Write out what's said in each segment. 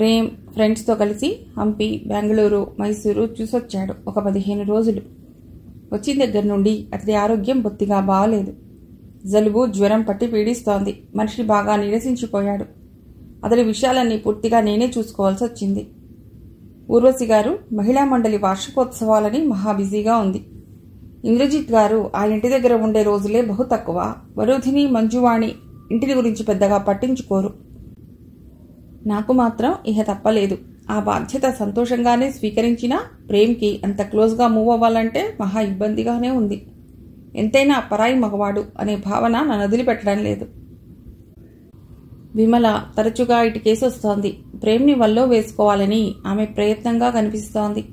ప్రేమ్ ఫ్రెండ్స్తో కలిసి హంపి, బెంగళూరు, మైసూరు చూసొచ్చాడు. ఒక 15 రోజులు. వచ్చిన దగ్గర నుండి అతడి ఆరోగ్యం బొత్తిగా బాగలేదు. జలుబు, జ్వరం పట్టి పీడిస్తోంది. మనిషి బాగా నీరసించిపోయాడు. అతడి విషయాలన్నీ పూర్తిగా నేనే చూసుకోవాల్సి వచ్చింది. ఊర్వశి గారు మహిళా మండలి వార్షికోత్సవాలని మహా బిజీగా ఉంది. ఇంద్రజిత్ గారు ఆ ఇంటి దగ్గర ఉండే రోజులే బహు తక్కువ. వరుధిని, మంజువాణి ఇంటిని గురించి పెద్దగా పట్టించుకోరు. నాకు మాత్రం ఇహ తప్పలేదు. ఆ బాధ్యత సంతోషంగానే స్వీకరించినా ప్రేమ్కి అంత క్లోజ్గా మూవ్ అవ్వాలంటే మహా ఇబ్బందిగానే ఉంది. ఎంతైనా పరాయి మగవాడు అనే భావన నన్ను వదిలిపెట్టడం లేదు. విమల తరచుగా ఇటుకేసి వస్తోంది. ప్రేమ్ని వల్లో వేసుకోవాలని ఆమె ప్రయత్నంగా కనిపిస్తోంది.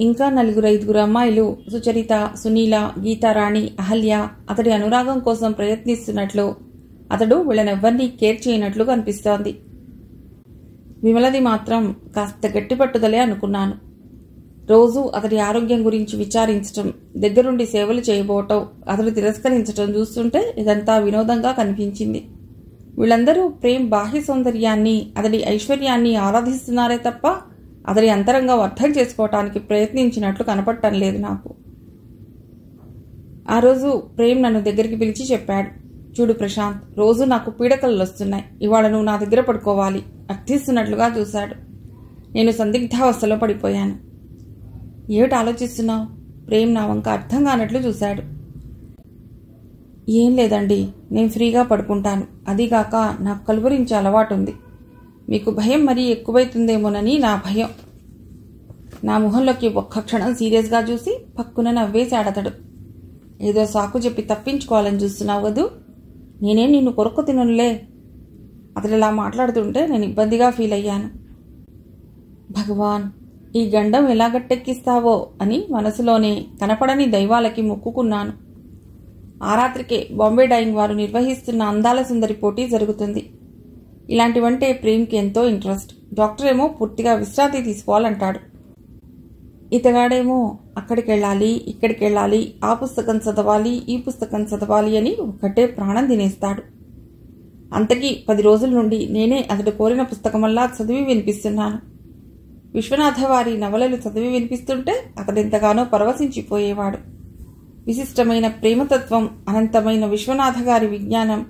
ఇంకా 4-5 అమ్మాయిలు సుచరిత, సునీల, గీతారాణి, అహల్య అతడి అనురాగం కోసం ప్రయత్నిస్తున్నట్లు, అతడు వీళ్ళనెవ్వరినీ కేర్ చేయనట్లు కనిపిస్తోంది. విమలది మాత్రం కాస్త గట్టి పట్టుదలే అనుకున్నాను. రోజు అతడి ఆరోగ్యం గురించి విచారించటం, దగ్గరుండి సేవలు చేయబోవటం, అతడు తిరస్కరించటం చూస్తుంటే ఇదంతా వినోదంగా కనిపించింది. వీళ్ళందరూ ప్రేమ్ బాహ్య సౌందర్యాన్ని, అతడి ఐశ్వర్యాన్ని ఆరాధిస్తున్నారే తప్ప అతడి అంతరంగం అర్థం చేసుకోవటానికి ప్రయత్నించినట్లు కనపడటం లేదు నాకు. ఆ రోజు ప్రేమ్ నన్ను దగ్గరికి పిలిచి చెప్పాడు, చూడు ప్రశాంత్, రోజు నాకు పీడకలు వస్తున్నాయి. ఇవాళ నువ్వు నా దగ్గర పడుకోవాలి అర్థిస్తున్నట్లుగా చూశాడు. నేను సందిగ్ధావస్థలో పడిపోయాను. ఏమిటి ఆలోచిస్తున్నావు? ప్రేమ్ నా వంక అర్థం కానట్లు చూశాడు. ఏం లేదండి, నేను ఫ్రీగా పడుకుంటాను. అదీగాక నాకు కలువరించే అలవాటుంది. మీకు భయం మరీ ఎక్కువైతుందేమోనని నా భయం. నా మొహంలోకి ఒక్క క్షణం సీరియస్గా చూసి పక్కున నవ్వేశాడతడు. ఏదో సాకు చెప్పి తప్పించుకోవాలని చూస్తున్నావు వదు. నేనేం నిన్ను కొరకు తిననులే. అతడిలా మాట్లాడుతుంటే నేను ఇబ్బందిగా ఫీల్ అయ్యాను. భగవాన్, ఈ గండం ఎలా గట్టెక్కిస్తావో అని మనసులోనే కనపడని దైవాలకి మొక్కుకున్నాను. ఆ రాత్రికే బాంబే డైయింగ్ వారు నిర్వహిస్తున్న అందాల సుందరి పోటీ జరుగుతుంది. ఇలాంటివంటే ప్రేమ్కి ఎంతో ఇంట్రెస్ట్. డాక్టర్ ఏమో పూర్తిగా విశ్రాంతి తీసుకోవాలంటాడు. ఇతగాడేమో అక్కడికి వెళ్ళాలి, ఇక్కడికి వెళ్ళాలి, ఆ పుస్తకం చదవాలి, ఈ పుస్తకం చదవాలి అని ఒక్కటే ప్రాణం తినేస్తాడు. అంతకీ 10 రోజుల నుండి నేనే అతడు కోరిన పుస్తకమల్లా చదివి వినిపిస్తున్నాను. విశ్వనాథ వారి నవలలు చదివి వినిపిస్తుంటే అతడెంతగానో పరవశించిపోయేవాడు. విశిష్టమైన ప్రేమతత్వం, అనంతమైన విశ్వనాథ గారి విజ్ఞానం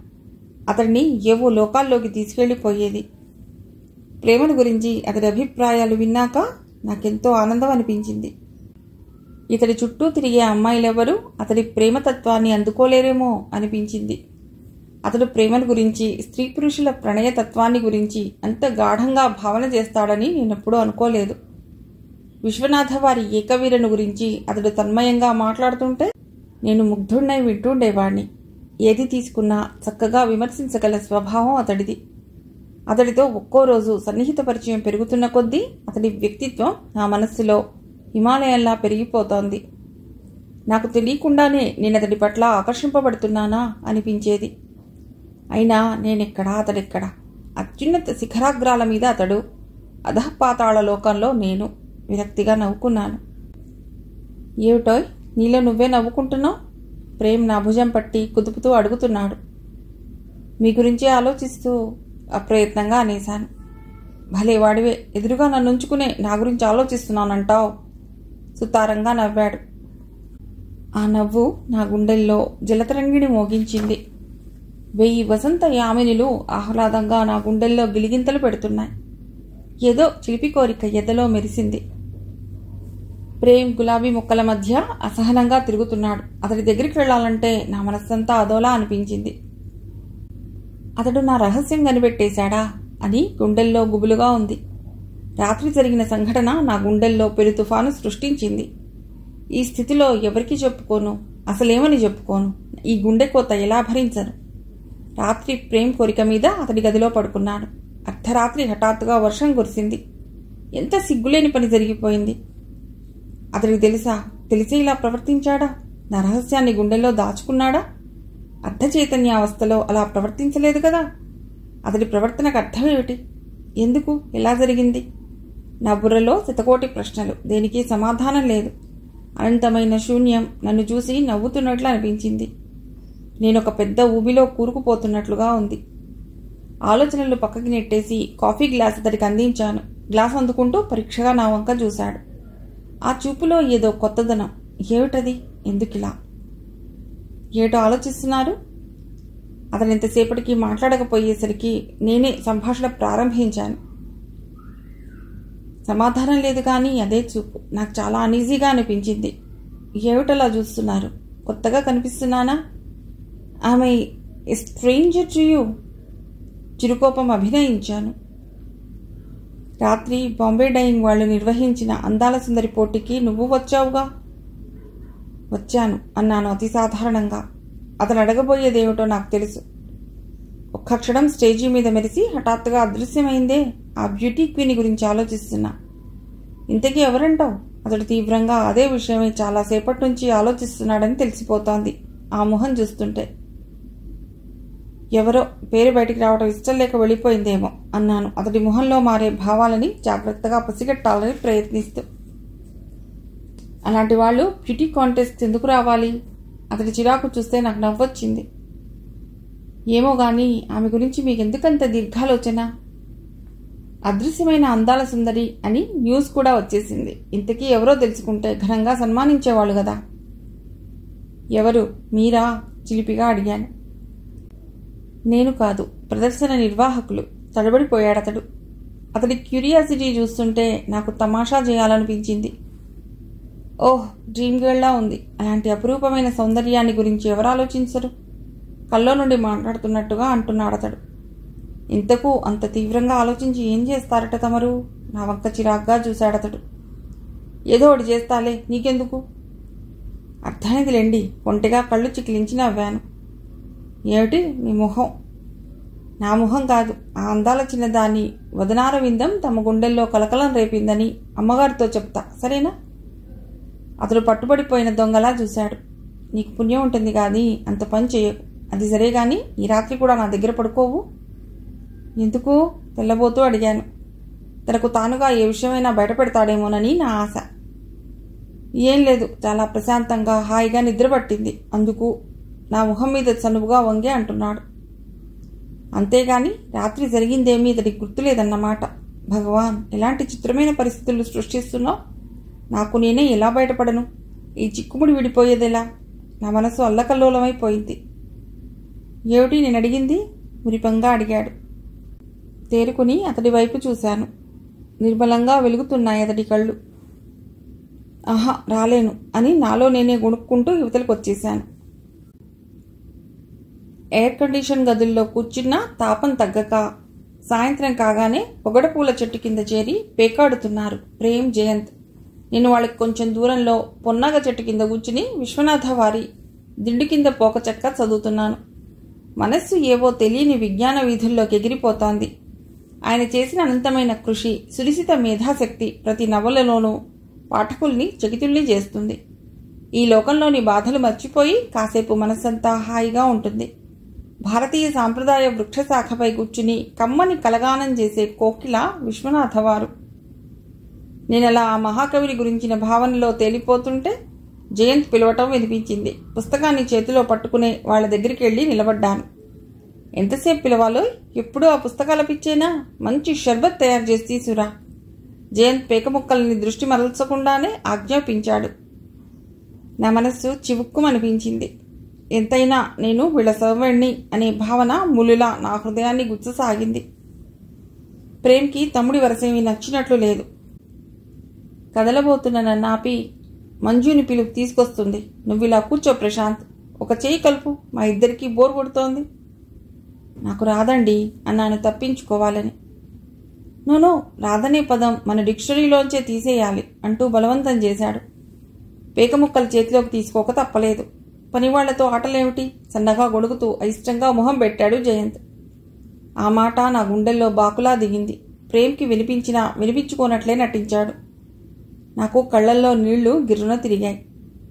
అతడిని ఏవో లోకాల్లోకి తీసుకెళ్లిపోయేది. ప్రేమను గురించి అతడి అభిప్రాయాలు విన్నాక నాకెంతో ఆనందం అనిపించింది. ఇతడి చుట్టూ తిరిగే అమ్మాయిలెవరూ అతడి ప్రేమతత్వాన్ని అందుకోలేరేమో అనిపించింది. అతడు ప్రేమను గురించి, స్త్రీ పురుషుల ప్రణయతత్వాన్ని గురించి అంత గాఢంగా భావన చేస్తాడని నేనెప్పుడూ అనుకోలేదు. విశ్వనాథ వారి ఏకవీరను గురించి అతడు తన్మయంగా మాట్లాడుతుంటే నేను ముగ్ధుడినై వింటుండేవాణ్ణి. ఏది తీసుకున్నా చక్కగా విమర్శించగల స్వభావం అతడిది. అతడితో ఒక్కో రోజు సన్నిహిత పరిచయం పెరుగుతున్న కొద్దీ అతడి వ్యక్తిత్వం నా మనస్సులో హిమాలయంలా పెరిగిపోతోంది. నాకు తెలియకుండానే నేను అతడి పట్ల ఆకర్షింపబడుతున్నానా అనిపించేది. అయినా నేనెక్కడా, అతడెక్కడా. అత్యున్నత శిఖరాగ్రాల మీద అతడు, అధఃపాతాళ లోకంలో నేను. విరక్తిగా నవ్వుకున్నాను. ఏమిటోయ్, నీలో నువ్వే నవ్వుకుంటున్నావు? ప్రేమ్ నా భుజం పట్టి కుదుపుతూ అడుగుతున్నాడు. మీ గురించి ఆలోచిస్తూ అప్రయత్నంగా అనేశాను. భలే వాడివే, ఎదురుగా నన్ను ఉంచుకునే నా గురించి ఆలోచిస్తున్నానంటావు. సుతారంగా నవ్వాడు. ఆ నవ్వు నా గుండెల్లో జలతరంగిణి మోగించింది. 1000 వసంత యామినులు ఆహ్లాదంగా నా గుండెల్లో గిలిగింతలు పెడుతున్నాయి. ఏదో చిలిపి కోరిక ఎదలో మెరిసింది. ప్రేమ్ గులాబీ మొక్కల మధ్య అసహనంగా తిరుగుతున్నాడు. అతడి దగ్గరికి వెళ్లాలంటే నా మనస్సంతా అదోలా అనిపించింది. అతడు నా రహస్యం కనిపెట్టేశాడా అని గుండెల్లో గుబులుగా ఉంది. రాత్రి జరిగిన సంఘటన నా గుండెల్లో పెను తుఫాను సృష్టించింది. ఈ స్థితిలో ఎవరికి చెప్పుకోను, అసలేమని చెప్పుకోను. ఈ గుండె కోత ఎలా భరించను? రాత్రి ప్రేమ్ కోరిక మీద అతడి గదిలో పడుకున్నాను. అర్ధరాత్రి హఠాత్తుగా వర్షం కురిసింది. ఎంత సిగ్గులేని పని జరిగిపోయింది. అతడికి తెలుసా? తెలిసి ఇలా ప్రవర్తించాడా? నా రహస్యాన్ని గుండెల్లో దాచుకున్నాడా? అర్ధ చైతన్యావస్థలో అలా ప్రవర్తించలేదు కదా. అతడి ప్రవర్తనకు అర్థమేమిటి? ఎందుకు? ఎలా జరిగింది? నా బుర్రలో శతకోటి ప్రశ్నలు, దేనికి సమాధానం లేదు. అనంతమైన శూన్యం నన్ను చూసి నవ్వుతున్నట్లు అనిపించింది. నేనొక పెద్ద ఊబిలో కూరుకుపోతున్నట్లుగా ఉంది. ఆలోచనలు పక్కకి నెట్టేసి కాఫీ గ్లాస్ అతడికి అందించాను. గ్లాస్ అందుకుంటూ పరీక్షగా నా వంక చూశాడు. ఆ చూపులో ఏదో కొత్తదనం. ఏమిటది? ఎందుకిలా? ఏటో ఆలోచిస్తున్నారు? అతను ఇంతసేపటికి మాట్లాడకపోయేసరికి నేనే సంభాషణ ప్రారంభించాను. సమాధానం లేదు కానీ అదే చూపు నాకు చాలా అనీజీగా అనిపించింది. ఏమిటలా చూస్తున్నారు? కొత్తగా కనిపిస్తున్నానా? ఆమె స్ట్రేంజర్ టు యూ? చిరుకోపం అభినయించాను. రాత్రి బాంబే డైయింగ్ వాళ్ళు నిర్వహించిన అందాల సుందరి పోటీకి నువ్వు వచ్చావుగా. వచ్చాను అన్నాను అతి సాధారణంగా. అతను అడగబోయేదేమిటో నాకు తెలుసు. ఒక్క క్షణం స్టేజీ మీద మెరిసి హఠాత్తుగా అదృశ్యమైందే. ఆ బ్యూటీ క్వీన్ గురించి ఆలోచిస్తున్నా. ఇంతకీ ఎవరంటావు? అతడు తీవ్రంగా అదే విషయమై చాలాసేపటి నుంచి ఆలోచిస్తున్నాడని తెలిసిపోతోంది ఆ మొహం చూస్తుంటే. ఎవరో, పేరు బయటికి రావడం ఇష్టం లేక వెళ్ళిపోయిందేమో అన్నాను అతడి మొహంలో మారే భావాలని జాగ్రత్తగా పసిగట్టాలని ప్రయత్నిస్తూ. అలాంటి వాళ్ళు బ్యూటీ కాంటెస్ట్ ఎందుకు రావాలి? అతడి చిరాకు చూస్తే నాకు నవ్వొచ్చింది. ఏమో గాని ఆమె గురించి మీకెందుకంత దీర్ఘాలోచన? అదృశ్యమైన అందాల సుందరి అని న్యూస్ కూడా వచ్చేసింది. ఇంతకీ ఎవరో తెలుసుకుంటే ఘనంగా సన్మానించేవాళ్ళు కదా. ఎవరు? మీరా? చిలిపిగా అడిగాను. నేను కాదు, ప్రదర్శన నిర్వాహకులు. తడబడిపోయాడతడు. అతడి క్యూరియాసిటీ చూస్తుంటే నాకు తమాషా చేయాలనిపించింది. ఓహ్, డ్రీమ్ గర్ల్లా ఉంది. అలాంటి అపురూపమైన సౌందర్యాన్ని గురించి ఎవరు ఆలోచించరు? కల్లో నుండి మాట్లాడుతున్నట్టుగా అంటున్నాడతడు. ఇంతకు అంత తీవ్రంగా ఆలోచించి ఏం చేస్తారట తమరు? నా వంక చిరాగ్గా చూశాడతడు. ఏదో ఒకటి చేస్తాలే, నీకెందుకు? అర్థమైందిలేండి. ఒంటిగా కళ్ళు చికిలించి నవ్వాను. ఏమిటి నీ మొహం? నా మొహం కాదు, ఆ అందాల చిన్నదాన్ని వదనార విందం తమ గుండెల్లో కలకలం రేపిందని అమ్మగారితో చెప్తా, సరేనా? అతడు పట్టుబడిపోయిన దొంగలా చూశాడు. నీకు పుణ్యం ఉంటుంది కానీ అంత పని చేయకు. అది సరే గాని ఈ రాత్రి కూడా నా దగ్గర పడుకోవు. ఎందుకు? తెల్లబోతూ అడిగాను. తనకు తానుగా ఏ విషయమైనా బయటపెడతాడేమోనని నా ఆశ. ఏం లేదు, చాలా ప్రశాంతంగా హాయిగా నిద్ర పట్టింది, అందుకు. నా ముఖం మీద చనువుగా వంగే అంటున్నాడు. అంతేగాని రాత్రి జరిగిందేమీ ఇతడికి గుర్తులేదన్నమాట. భగవాన్, ఎలాంటి చిత్రమైన పరిస్థితులు సృష్టిస్తున్నావు? నాకు నేనే ఎలా బయటపడను? ఈ చిక్కుముడి విడిపోయేదెలా? నా మనసు అల్లకల్లోలమైపోయింది. ఏమిటి నేను అడిగింది? మురిపంగా అడిగాడు. తేరుకుని అతడి వైపు చూశాను. నిర్మలంగా వెలుగుతున్నాయి అతడి కళ్ళు. ఆహా, రాలేను అని నాలో నేనే గుణుక్కుంటూ యువతలకు వచ్చేశాను. ఎయిర్ కండిషన్ గదుల్లో కూర్చున్నా తాపం తగ్గక సాయంత్రం కాగానే పొగడపూల చెట్టు కింద చేరి పేకాడుతున్నారు ప్రేమ్, జయంత్. నేను వాళ్ళకి కొంచెం దూరంలో పొన్నాగ చెట్టు కింద కూర్చుని విశ్వనాథ వారి దిండు కింద పోక చెక్క చదువుతున్నాను. మనస్సు ఏవో తెలియని విజ్ఞాన వీధుల్లోకి ఎగిరిపోతోంది. ఆయన చేసిన అనంతమైన కృషి, సునిశిత మేధాశక్తి ప్రతి నవలలోనూ పాఠకుల్ని చకితుల్ని చేస్తుంది. ఈ లోకంలోని బాధలు మర్చిపోయి కాసేపు మనస్సంతా హాయిగా ఉంటుంది. భారతీయ సాంప్రదాయ వృక్షశాఖపై కూర్చుని కమ్మని కలగానం చేసే కోకిల విశ్వనాథవారు. నేనలా ఆ మహాకవిని గురించిన భావనలో తేలిపోతుంటే జయంత్ పిలవటం వినిపించింది. పుస్తకాన్ని చేతిలో పట్టుకునే వాళ్ల దగ్గరికి వెళ్ళి నిలబడ్డాను. ఎంతసేపు పిలవాలో? ఎప్పుడూ ఆ పుస్తకాల పిచ్చేనా? మంచి షర్బత్ తయారు చేసి తీసురా. జయంత్ పేకముక్కల్ని దృష్టి మరల్చకుండానే ఆజ్ఞాపించాడు. నా మనస్సు చివుక్కుమనిపించింది. ఎంతైనా నేను వీళ్ళ సర్వణ్ణి అనే భావన ములులా నా హృదయాన్ని గుచ్చసాగింది. ప్రేమ్కి తమ్ముడి వరసేమీ నచ్చినట్లు లేదు. కదలబోతున్న నన్నాపి మంజుని పిలుపు తీసుకొస్తుంది. నువ్విలా కూర్చో ప్రశాంత్, ఒక చేయి కలుపు, మా ఇద్దరికీ బోర్ కొడుతోంది. నాకు రాదండి అన్నాను తప్పించుకోవాలని. నోనో, రాదనే పదం మన డిక్షనరీలోంచే తీసేయాలి అంటూ బలవంతం చేశాడు. పేకముక్కలు చేతిలోకి తీసుకోక తప్పలేదు. పనివాళ్లతో ఆటలేమిటి? సన్నగా గొడుగుతూ అయిష్టంగా మొహం పెట్టాడు జయంత్. ఆ మాట నా గుండెల్లో బాకులా దిగింది. ప్రేమ్కి వినిపించినా వినిపించుకోనట్లే నటించాడు. నాకు కళ్లల్లో నీళ్లు గిర్రున తిరిగాయి.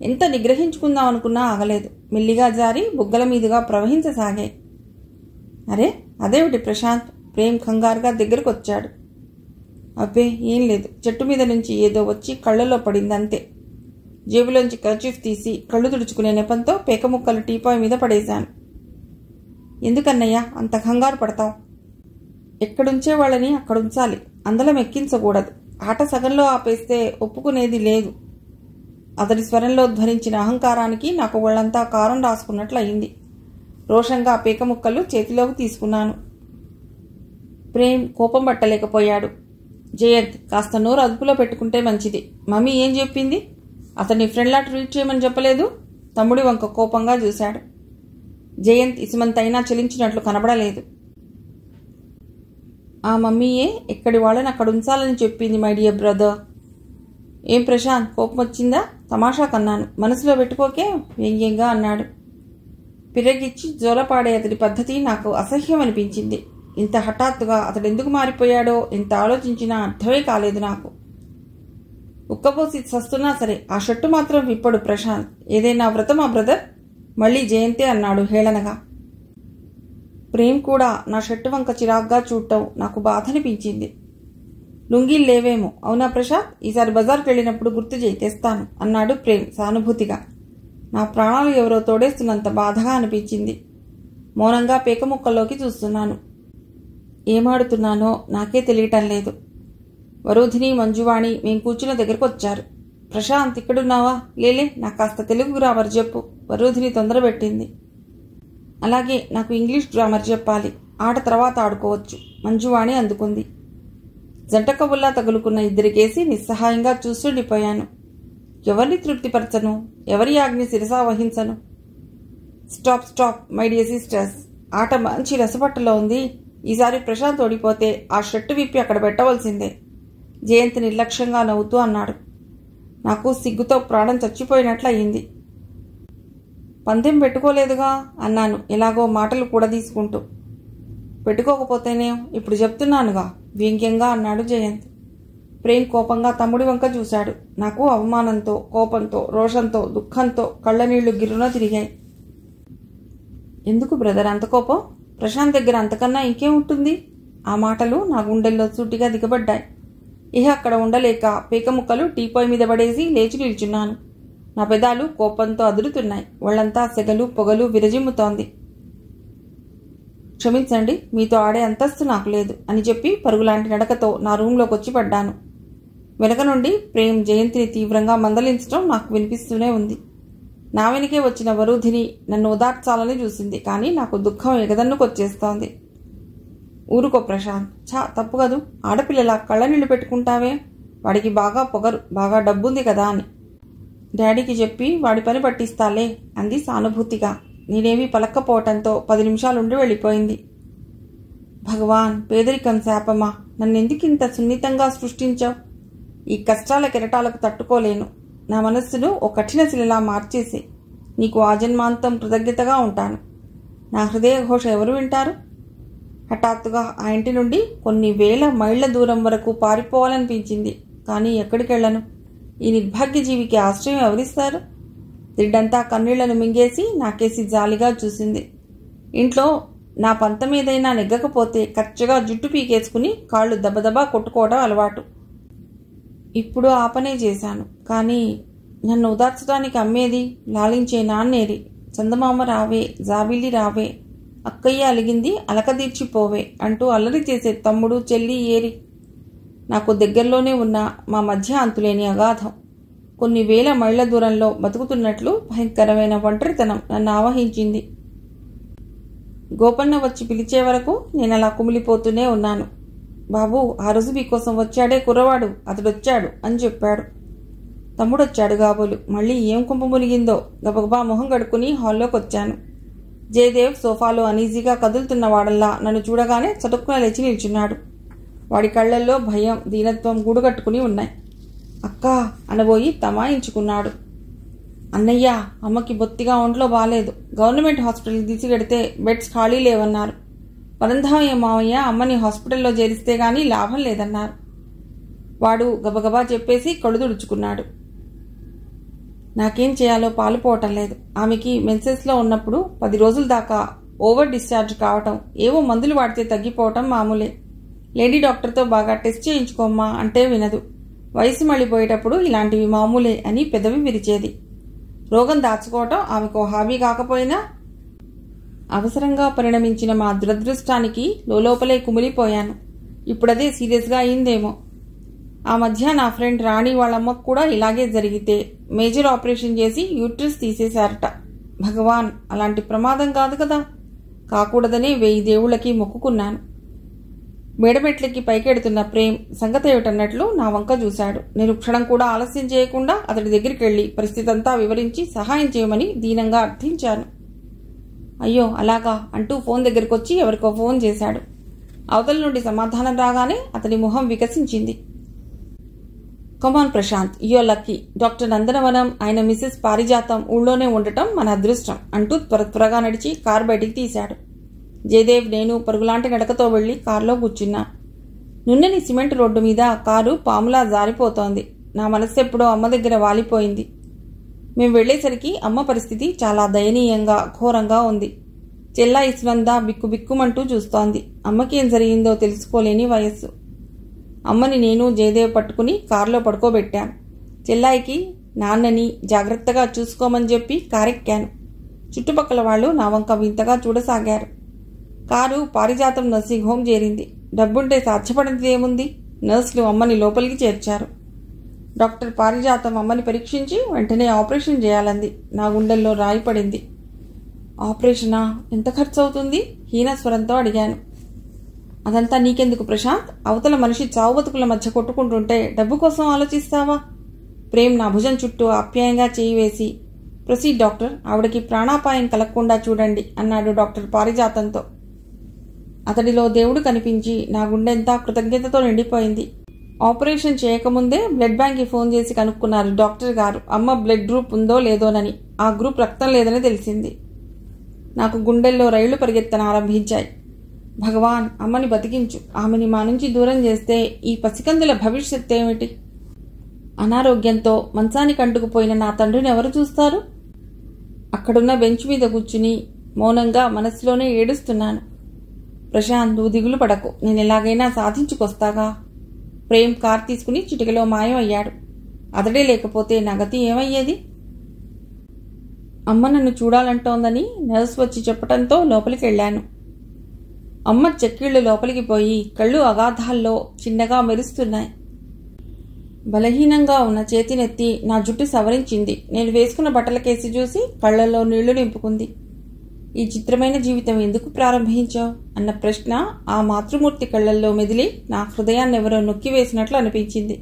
ఎంత నిగ్రహించుకుందామనుకున్నా ఆగలేదు. మెల్లిగా జారి బుగ్గల మీదుగా ప్రవహించసాగాయి. అరే, అదేమిటి ప్రశాంత్? ప్రేమ్ కంగారుగా దగ్గరకు వచ్చాడు. అబ్బే, ఏం లేదు, చెట్టు మీద నుంచి ఏదో వచ్చి కళ్ళల్లో పడిందంతే. జేబులోంచి కర్చీఫ్ తీసి కళ్ళు తుడుచుకునే నెపంతో పేకముక్కలు టీపాయ్ మీద పడేశాను. ఎందుకన్నయ్యా అంత కంగారు పడతావు? ఎక్కడుంచే వాళ్ళని అక్కడుంచాలి, అందలం ఎక్కించకూడదు. ఆట సగంలో ఆపేస్తే ఒప్పుకునేది లేదు. అతడి స్వరంలో ధ్వనించిన అహంకారానికి నాకు ఒళ్ళంతా కారం రాసుకున్నట్లు అయింది. రోషంగా పీక ముక్కలు చేతిలోకి తీసుకున్నాను. ప్రేమ్ కోపం పట్టలేకపోయాడు. జయంత్, కాస్త నోరు అదుపులో పెట్టుకుంటే మంచిది. మమ్మీ ఏం చెప్పింది? అతన్ని ఫ్రెండ్లా ట్రీట్ చేయమని చెప్పలేదు? తమ్ముడి వంక కోపంగా చూశాడు. జయంత్ ఇసుమంతైనా చెలించినట్లు కనబడలేదు. ఆ మమ్మీయే ఎక్కడి వాళ్ళని అక్కడ ఉంచాలని చెప్పింది మై డియర్ బ్రదర్. ఏం ప్రశాంత్, కోపం వచ్చిందా? తమాషా కన్నాను, మనసులో పెట్టుకోకే వ్యంగ్యంగా అన్నాడు. పిరగిచ్చి జోలపాడే అతడి పద్ధతి నాకు అసహ్యం అనిపించింది. ఇంత హఠాత్తుగా అతడెందుకు మారిపోయాడో ఎంత ఆలోచించినా అర్థమే కాలేదు నాకు. ఉక్కపోసి సస్తున్నా సరే ఆ షర్టు మాత్రం విప్పడు ప్రశాంత్. ఏదైనా వ్రతమా బ్రదర్? మళ్లీ జయంతే అన్నాడు హేళనగా. ప్రేమ్ కూడా నా షర్టు వంక చిరాగ్గా చూడటం నాకు బాధనిపించింది. లుంగీలు లేవేమో, అవునా ప్రశాంత్? ఈసారి బజార్కి వెళ్ళినప్పుడు గుర్తు చేయి, తెస్తాను అన్నాడు ప్రేమ్ సానుభూతిగా. నా ప్రాణాలు ఎవరో తోడేస్తున్నంత బాధగా అనిపించింది. మౌనంగా పీక ముక్కల్లోకి చూస్తున్నాను. ఏమాడుతున్నానో నాకే తెలియటం లేదు. వరోధిని, మంజువాణి మేం కూర్చున్న దగ్గరకు వచ్చారు. ప్రశాంత్, ఇక్కడున్నావా? లేలే, నాకు కాస్త తెలుగు గ్రామర్ చెప్పు, వరోధిని తొందర పెట్టింది. అలాగే, నాకు ఇంగ్లీష్ గ్రామర్ చెప్పాలి, ఆట తర్వాత ఆడుకోవచ్చు, మంజువాణి అందుకుంది. జంట కబుల్లా తగులుకున్న ఇద్దరికేసి నిస్సహాయంగా చూస్తుండిపోయాను. ఎవరిని తృప్తిపరచను, ఎవరి ఆజ్ఞ శిరసా వహించను? Stop stop my dear sisters, ఆట మంచి రసపట్టులో ఉంది. ఈసారి ప్రశాంత్ ఓడిపోతే ఆ షర్టు విప్పి అక్కడ పెట్టవలసిందే. జయంత్ నిర్లక్ష్యంగా నవ్వుతూ అన్నాడు. నాకు సిగ్గుతో ప్రాణం చచ్చిపోయినట్లు అయింది. పందెం పెట్టుకోలేదుగా అన్నాను ఎలాగో మాటలు కూడా తీసుకుంటూ. పెట్టుకోకపోతేనే ఇప్పుడు చెప్తున్నానుగా వ్యంగ్యంగా అన్నాడు జయంత్. ప్రేమ్ కోపంగా తమ్ముడి వంక చూశాడు. నాకు అవమానంతో, కోపంతో, రోషంతో, దుఃఖంతో కళ్ళనీళ్లు గిర్రున తిరిగాయి. ఎందుకు బ్రదర్ అంత కోపం? ప్రశాంత్ దగ్గర అంతకన్నా ఇంకేం ఉంటుంది? ఆ మాటలు నా గుండెల్లో సూటిగా దిగబడ్డాయి. ఇహ అక్కడ ఉండలేక పీక ముక్కలు టీపాయ్ మీద పడేసి లేచి నిల్చున్నాను. నా పెదాలు కోపంతో అదురుతున్నాయి. ఒళ్లంతా సెగలు పొగలు విరజిమ్ముతోంది. క్షమించండి, మీతో ఆడే అంతస్తు నాకు లేదు అని చెప్పి పరుగులాంటి నడకతో నా రూంలోకి వచ్చి పడ్డాను. వెనక నుండి ప్రేమ్ జయంతిని తీవ్రంగా మందలించడం నాకు వినిపిస్తూనే ఉంది. నా వెనకే వచ్చిన వరుధిని నన్ను ఓదార్చాలని చూసింది, కానీ నాకు దుఃఖం ఎగదన్నుకొచ్చేస్తోంది. ఊరుకో ప్రశాంత్, తప్పు కదూ, ఆడపిల్లలా కళ్ళనీళ్లు పెట్టుకుంటావే, వాడికి బాగా పొగరు, బాగా డబ్బుంది కదా అని. డాడీకి చెప్పి వాడి పని పట్టిస్తాలే అంది సానుభూతిగా. నేనేమీ పలక్కపోవటంతో 10 నిమిషాలుండి వెళ్ళిపోయింది. భగవాన్, పేదరికం శాపమా? నన్నెందుకింత సున్నితంగా సృష్టించావు? ఈ కష్టాల కెరటాలకు తట్టుకోలేను. నా మనస్సును ఓ కఠిన శిలలా మార్చేసి నీకు ఆజన్మాంతం కృతజ్ఞతగా ఉంటాను. నా హృదయ ఘోష ఎవరు వింటారు? హఠాత్తుగా ఆ ఇంటి నుండి కొన్ని వేల మైళ్ల దూరం వరకు పారిపోవాలనిపించింది. కానీ ఎక్కడికెళ్లను? ఈ నిర్భాగ్య జీవికి ఆశ్రయం ఎవరిస్తారు? దిడ్డంతా కన్నీళ్లను మింగేసి నాకేసి జాలిగా చూసింది. ఇంట్లో నా పంతమేదైనా నెగ్గకపోతే ఖర్చుగా జుట్టు పీకేసుకుని కాళ్ళు దబదబా కొట్టుకోవడం అలవాటు. ఇప్పుడు ఆ పనే చేశాను. కానీ నన్ను ఉదార్చడానికి అమ్మేది, లాలించే నాన్నేరి? చందమామ రావే, జాబిల్లి రావే, అక్కయ్య అలిగింది అలకదీర్చిపోవే అంటూ అల్లరి చేసే తమ్ముడు చెల్లి ఏరి? నాకు దగ్గరలోనే ఉన్న మా మధ్య అంతులేని అగాధం. కొన్ని వేల మైళ్ల దూరంలో బతుకుతున్నట్లు భయంకరమైన ఒంటరితనం నన్ను ఆవహించింది. గోపన్న వచ్చి పిలిచే వరకు నేను అలా కుమిలిపోతూనే ఉన్నాను. బాబు, ఆ రోజు మీకోసం వచ్చాడే కుర్రవాడు, అతడొచ్చాడు అని చెప్పాడు. తమ్ముడొచ్చాడు కాబోలు. మళ్ళీ ఏం కుంప మునిగిందో గబగబా మొహం కడుక్కుని హాల్లోకి వచ్చాను. జయదేవ్ సోఫాలో అనీజీగా కదులుతున్న వాడల్లా నన్ను చూడగానే చటుక్కున లేచి నిల్చున్నాడు. వాడి కళ్లల్లో భయం, దీనత్వం గూడుగట్టుకుని ఉన్నాయి. అక్కా అనబోయి తమాయించుకున్నాడు. అన్నయ్య, అమ్మకి బొత్తిగా ఒంట్లో బాలేదు. గవర్నమెంట్ హాస్పిటల్కి తీసుకెడితే బెడ్స్ ఖాళీ లేవన్నారు. పరంధామయ్య మావయ్య అమ్మని హాస్పిటల్లో చేరిస్తే గానీ లాభం లేదన్నారు. వాడు గబగబా చెప్పేసి కళ్ళు తుడుచుకున్నాడు. నాకేం చేయాలో పాలుపోవటం లేదు. ఆమెకి మెన్సెస్లో ఉన్నప్పుడు 10 రోజుల దాకా ఓవర్ డిశ్చార్జ్ కావటం, ఏవో మందులు వాడితే తగ్గిపోవటం మామూలే. లేడీ డాక్టర్తో బాగా టెస్ట్ చేయించుకోమ్మా అంటే వినదు. వయసు మళ్ళీపోయేటప్పుడు ఇలాంటివి మామూలే అని పెదవి విరిచేది. రోగం దాచుకోవటం ఆమెకు హాబీ కాకపోయినా అవసరంగా పరిణమించిన మా దురదృష్టానికి లోపలే కుమిలిపోయాను. ఇప్పుడదే సీరియస్గా అయిందేమో. ఆ మధ్య నా ఫ్రెండ్ రాణి వాళ్ళమ్మకు కూడా ఇలాగే జరిగితే మేజర్ ఆపరేషన్ చేసి యూట్రస్ తీసేశారట. భగవాన్, అలాంటి ప్రమాదం కాదు కదా. కాకూడదనే 1000 దేవుళ్ళకి మొక్కుకున్నాను. మేడమెట్లకి పైకెడుతున్న ప్రేమ్ సంగతి ఏమిటన్నట్లు నా వంక చూశాడు. నేను క్షణం కూడా ఆలస్యం చేయకుండా అతడి దగ్గరికి వెళ్లి పరిస్థితి అంతా వివరించి సహాయం చేయమని దీనంగా అర్థించాను. అయ్యో అలాగా అంటూ ఫోన్ దగ్గరికి వచ్చి ఎవరికో ఫోన్ చేశాడు. అవతల నుండి సమాధానం రాగానే అతడి మొహం వికసించింది. కమాన్ ప్రశాంత్, యూఆర్ లక్కీ. డాక్టర్ నందనవనం ఆయన మిసెస్ పారిజాతం ఊళ్ళోనే ఉండటం మన అదృష్టం అంటూ త్వరగా నడిచి కారు బయటికి తీశాడు. జయదేవ్, నేను పరుగులాంటి నడకతో వెళ్లి కారులో కూర్చున్నా. నున్నని సిమెంట్ రోడ్డు మీద కారు పాములా జారిపోతోంది. నా మనస్సు ఎప్పుడో అమ్మ దగ్గర వాలిపోయింది. మేం వెళ్లేసరికి అమ్మ పరిస్థితి చాలా దయనీయంగా, ఘోరంగా ఉంది. చెల్లాయి సునంద బిక్కుబిక్కుమంటూ చూస్తోంది. అమ్మకి ఏం జరిగిందో తెలుసుకోలేని వయస్సు. అమ్మని నేను జయదేవ్ పట్టుకుని కారులో పడుకోబెట్టాను. చెల్లాయికి నాన్నని జాగ్రత్తగా చూసుకోమని చెప్పి కారెక్కాను. చుట్టుపక్కల వాళ్ళు నా వంక వింతగా చూడసాగారు. కారు పారిజాతం నర్సింగ్ హోం చేరింది. డబ్బుంటే సాధ్యపడినది ఏముంది? నర్సులు అమ్మని లోపలికి చేర్చారు. డాక్టర్ పారిజాతం అమ్మని పరీక్షించి వెంటనే ఆపరేషన్ చేయాలంది. నా గుండెల్లో రాయి పడింది. ఆపరేషనా? ఎంత ఖర్చు అవుతుంది? హీనస్వరంతో అడిగాను. అదంతా నీకెందుకు ప్రశాంత్? అవతల మనిషి చావు బతుకుల మధ్య కొట్టుకుంటుంటే డబ్బు కోసం ఆలోచిస్తావా? ప్రేమ్ నా భుజం చుట్టూ ఆప్యాయంగా చేయి వేసి, ప్రొసీడ్ డాక్టర్, ఆవిడకి ప్రాణాపాయం కలగకుండా చూడండి అన్నాడు డాక్టర్ పారిజాతంతో. అతడిలో దేవుడు కనిపించి నా గుండెంతా కృతజ్ఞతతో నిండిపోయింది. ఆపరేషన్ చేయకముందే బ్లడ్ బ్యాంక్కి ఫోన్ చేసి కనుక్కున్నారు డాక్టర్ గారు అమ్మ బ్లడ్ గ్రూప్ ఉందో లేదోనని. ఆ గ్రూప్ రక్తం లేదని తెలిసింది. నాకు గుండెల్లో రైళ్లు పరిగెత్తనారంభించాయి. భగవాన్, అమ్మని బతికించు. ఆమెని మా నుంచి దూరం చేస్తే ఈ పసికందుల భవిష్యత్ ఏమిటి? అనారోగ్యంతో మంచానికి అంటుకుపోయిన నా తండ్రిని ఎవరు చూస్తారు? అక్కడున్న బెంచ్ మీద కూర్చుని మౌనంగా మనసులోనే ఏడుస్తున్నాను. ప్రశాంత్, నువ్వు దిగులు పడకు, నేను ఎలాగైనా సాధించుకొస్తాగా. ప్రేమ్ కార్ తీసుకుని చిటికలో మాయం అయ్యాడు. అతడే లేకపోతే నా గతి ఏమయ్యేది? అమ్మ నన్ను చూడాలంటోందని నర్స్ వచ్చి చెప్పటంతో లోపలికి వెళ్లాను. అమ్మ చెక్కిళ్లు లోపలికి పోయి కళ్ళు అగాధాల్లో చిన్నగా మెరుస్తున్నాయి. బలహీనంగా ఉన్న చేతినెత్తి నా జుట్టు సవరించింది. నేను వేసుకున్న బట్టలకేసి చూసి కళ్లలో నీళ్లు నింపుకుంది. ఈ చిత్రమైన జీవితం ఎందుకు ప్రారంభించావు అన్న ప్రశ్న ఆ మాతృమూర్తి కళ్లల్లో మెదిలి నా హృదయాన్నెవరో నొక్కివేసినట్లు అనిపించింది.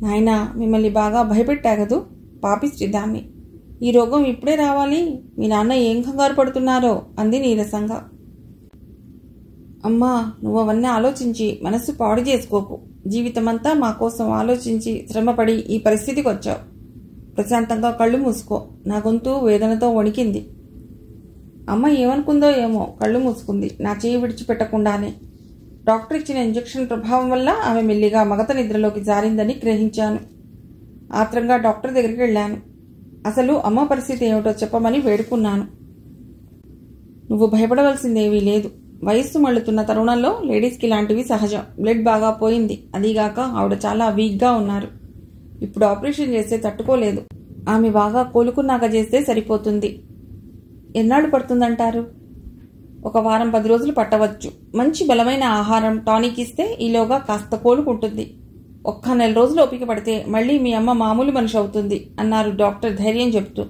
నాయనా, మిమ్మల్ని బాగా భయపెట్టాగదు, పాపిష్టిదాన్ని. ఈ రోగం ఇప్పుడే రావాలి, మీ నాన్న ఏం కంగారు పడుతున్నారో అంది నీరసంగా. అమ్మా, నువ్వు అవన్నీ ఆలోచించి మనస్సు పాడు చేసుకోకు. జీవితమంతా మా కోసం ఆలోచించి శ్రమపడి ఈ పరిస్థితికి వచ్చావు. ప్రశాంతంగా కళ్ళు మూసుకో. నా గొంతు వేదనతో వణికింది. అమ్మ ఏమనుకుందో ఏమో కళ్ళు మూసుకుంది నా చేయి విడిచిపెట్టకుండానే. డాక్టర్ ఇచ్చిన ఇంజెక్షన్ ప్రభావం వల్ల ఆమె మెల్లిగా మగత నిద్రలోకి జారిందని గ్రహించాను. ఆత్రంగా డాక్టర్ దగ్గరికి వెళ్ళాను. అసలు అమ్మ పరిస్థితి ఏమిటో చెప్పమని వేడుకున్నాను. నువ్వు భయపడవలసిందేమీ లేదు. వయస్సు మళ్ళుతున్న తరుణంలో లేడీస్కి ఇలాంటివి సహజం. బ్లడ్ బాగా పోయింది. అదీగాక ఆవిడ చాలా వీక్గా ఉన్నారు. ఇప్పుడు ఆపరేషన్ చేస్తే తట్టుకోలేదు. ఆమె బాగా కోలుకున్నాక చేస్తే సరిపోతుంది. ఎన్నాళ్ళు పడుతుందంటారు? 1 వారం 10 రోజులు పట్టవచ్చు. మంచి బలమైన ఆహారం, టానిక్ ఇస్తే ఈలోగా కాస్త కోలుకుంటుంది. 1 నెల రోజులు ఓపిక పడితే మళ్లీ మీ అమ్మ మామూలు మనిషి అవుతుంది అన్నారు డాక్టర్ ధైర్యం చెప్తూ.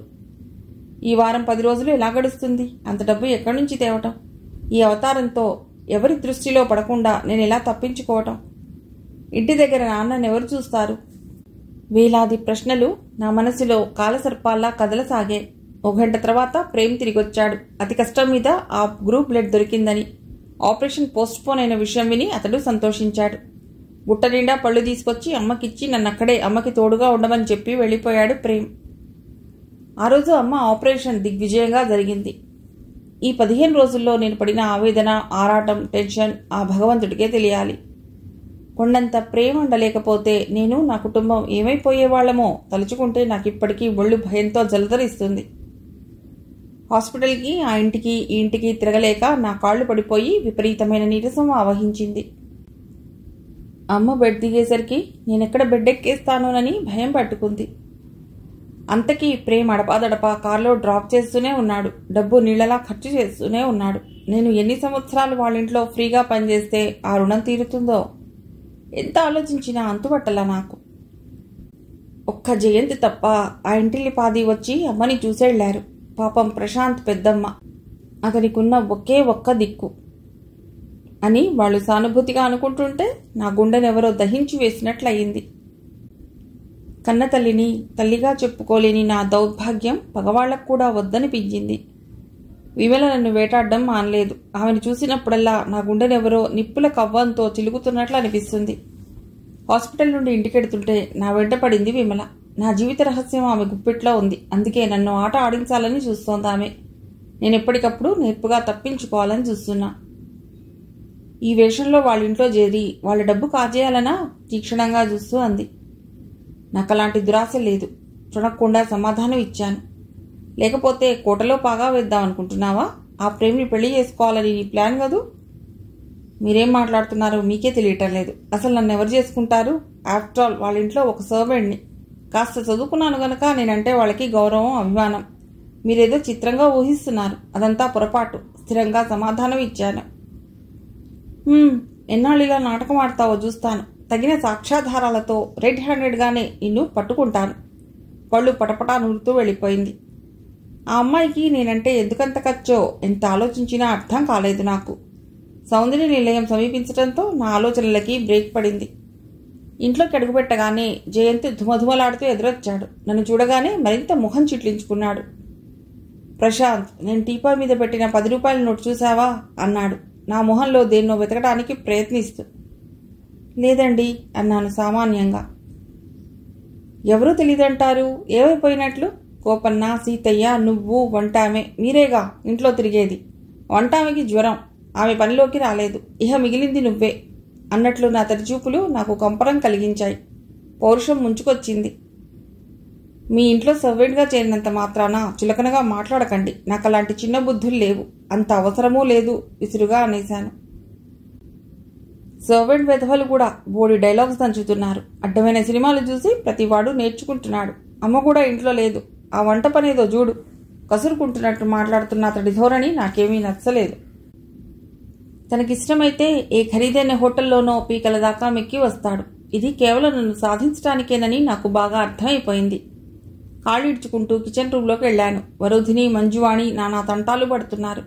ఈ వారం 10 రోజులు ఎలా గడుస్తుంది? అంత డబ్బు ఎక్కడి నుంచి తేవటం? ఈ అవతారంతో ఎవరి దృష్టిలో పడకుండా నేను ఎలా తప్పించుకోవటం? ఇంటి దగ్గర నాన్ననెవరు చూస్తారు? వేలాది ప్రశ్నలు నా మనసులో కాలసర్పాల్లా కదలసాగాయి. 1 గంట తర్వాత ప్రేమ్ తిరిగొచ్చాడు. అతి కష్టం మీద ఆ గ్రూప్ బ్లడ్ దొరికిందని, ఆపరేషన్ పోస్ట్పోన్ అయిన విషయం విని అతడు సంతోషించాడు. బుట్ట నిండా పళ్ళు తీసుకొచ్చి అమ్మకిచ్చి నన్నక్కడే అమ్మకి తోడుగా ఉండమని చెప్పి వెళ్లిపోయాడు ప్రేమ్. ఆ రోజు అమ్మ ఆపరేషన్ దిగ్విజయంగా జరిగింది. ఈ 15 రోజుల్లో నేను పడిన ఆవేదన, ఆరాటం, టెన్షన్ ఆ భగవంతుడికే తెలియాలి. కొండంత ప్రేమ ఉండలేకపోతే నేను, నా కుటుంబం ఏమైపోయేవాళ్లమో తలుచుకుంటే నాకిప్పటికీ ఒళ్ళు భయంతో జలధరిస్తుంది. హాస్పిటల్కి, ఆ ఇంటికి ఈ ఇంటికి తిరగలేక నా కాళ్లు పడిపోయి విపరీతమైన నీరసం ఆవహించింది. అమ్మ బెడ్ దిగేసరికి నేనెక్కడ బెడ్ ఎక్కేస్తానోనని భయం పట్టుకుంది. అంతకీ ప్రేమ్ అడపాదడపా కారులో డ్రాప్ చేస్తూనే ఉన్నాడు. డబ్బు నీళ్లలా ఖర్చు చేస్తూనే ఉన్నాడు. నేను ఎన్ని సంవత్సరాలు వాళ్ళింట్లో ఫ్రీగా పనిచేస్తే ఆ రుణం తీరుతుందో ఎంత ఆలోచించినా అంతుపట్టలా నాకు. ఒక్క జయంతి తప్ప ఆ ఇంటిల్లి పాది వచ్చి అమ్మని చూసేళ్లారు. పాపం ప్రశాంత్ పెద్దమ్మ అతనికున్న ఒకే ఒక్క దిక్కు అని వాళ్ళు సానుభూతిగా అనుకుంటుంటే నా గుండెనెవరో దహించి వేసినట్లయింది. కన్న తల్లిని తల్లిగా చెప్పుకోలేని నా దౌర్భాగ్యం పగవాళ్లకు కూడా వద్దనిపించింది. విమల నన్ను వేటాడడం మానలేదు. ఆమెను చూసినప్పుడల్లా నా గుండెనెవరో నిప్పుల కవ్వంతో చిలుగుతున్నట్లు అనిపిస్తుంది. హాస్పిటల్ నుండి ఇంటికెడుతుంటే నా వెంట పడింది విమల. నా జీవిత రహస్యం ఆమె గుప్పిట్లో ఉంది. అందుకే నన్ను ఆట ఆడించాలని చూస్తోంది ఆమె. నేను ఎప్పటికప్పుడు నేర్పుగా తప్పించుకోవాలని చూస్తున్నా. ఈ వేషంలో వాళ్ళింట్లో చేరి వాళ్ళ డబ్బు కాజేయాలనా తీక్షణంగా చూస్తూ అంది. నాకు అలాంటి దురాశ లేదు. చునక్కుండా సమాధానం ఇచ్చాను. లేకపోతే కోటలో పాగా వేద్దామనుకుంటున్నావా? ఆ ప్రేమిని పెళ్లి చేసుకోవాలని నీ ప్లాన్ కదూ? మీరేం మాట్లాడుతున్నారో మీకే తెలియటం లేదు. అసలు నన్ను ఎవరు చేసుకుంటారు? ఆఫ్టర్ ఆల్ వాళ్ళ ఇంట్లో ఒక సర్వెంట్ని. కాస్త చదువుకున్నాను గనక నేనంటే వాళ్ళకి గౌరవం, అభిమానం. మీరేదో చిత్రంగా ఊహిస్తున్నారు. అదంతా పొరపాటు. స్థిరంగా సమాధానం ఇచ్చాను. ఎన్నాళ్ళు ఇలా నాటకం ఆడతావో చూస్తాను. తగిన సాక్ష్యాధారాలతో రెడ్ హ్యాండెడ్గానే నిన్ను పట్టుకుంటాను. పళ్ళు పటపటా నూరుతూ వెళ్ళిపోయింది. ఆ అమ్మాయికి నేనంటే ఎందుకంత ఖర్చో ఎంత ఆలోచించినా అర్థం కాలేదు నాకు. సౌందర్య నిలయం సమీపించడంతో నా ఆలోచనలకి బ్రేక్ పడింది. ఇంట్లోకి అడుగుపెట్టగానే జయంతి ధుమధుమలాడుతూ ఎదురొచ్చాడు. నన్ను చూడగానే మరింత ముఖం చిట్లించుకున్నాడు. ప్రశాంత్, నేను టీపాయ్ మీద పెట్టిన 10 రూపాయల నోటు చూసావా అన్నాడు, నా మొహంలో దేన్నో వెతకడానికి ప్రయత్నిస్తూ. లేదండి అన్నాను సామాన్యంగా. ఎవరూ తెలీదంటారు? ఏమైపోయినట్లు? కోపన్న, సీతయ్య, నువ్వు, వంటామె, మీరేగా ఇంట్లో తిరిగేది. వంటామెకి జ్వరం, ఆమె పనిలోకి రాలేదు. ఇహ మిగిలింది నువ్వే అన్నట్లు నా తడిచూపులు నాకు కంపరం కలిగించాయి. పౌరుషం ముంచుకొచ్చింది. మీ ఇంట్లో సర్వెంట్గా చేరినంత మాత్రాన చులకనగా మాట్లాడకండి. నాకు అలాంటి చిన్న బుద్ధులు లేవు. అంత అవసరమూ లేదు విసురుగా అనేశాను. సర్వెంట్ వెధవలు కూడా బోడి డైలాగ్స్ దంచుతున్నారు. అడ్డమైన సినిమాలు చూసి ప్రతివాడు నేర్చుకుంటున్నాడు. అమ్మ కూడా ఇంట్లో లేదు. ఆ వంట పనేదో చూడు. కసురుకుంటున్నట్టు మాట్లాడుతున్న అతడి ధోరణి నాకేమీ నచ్చలేదు. తనకిష్టమైతే ఏ ఖరీదైన హోటల్లోనో పీకల దాకా మెక్కి వస్తాడు. ఇది కేవలం నన్ను సాధించడానికేనని నాకు బాగా అర్థమైపోయింది. కాళ్ళిడ్చుకుంటూ కిచెన్ రూమ్లోకి వెళ్లాను. వరుధిని, మంజువాణి నానా తంటాలు పడుతున్నారు.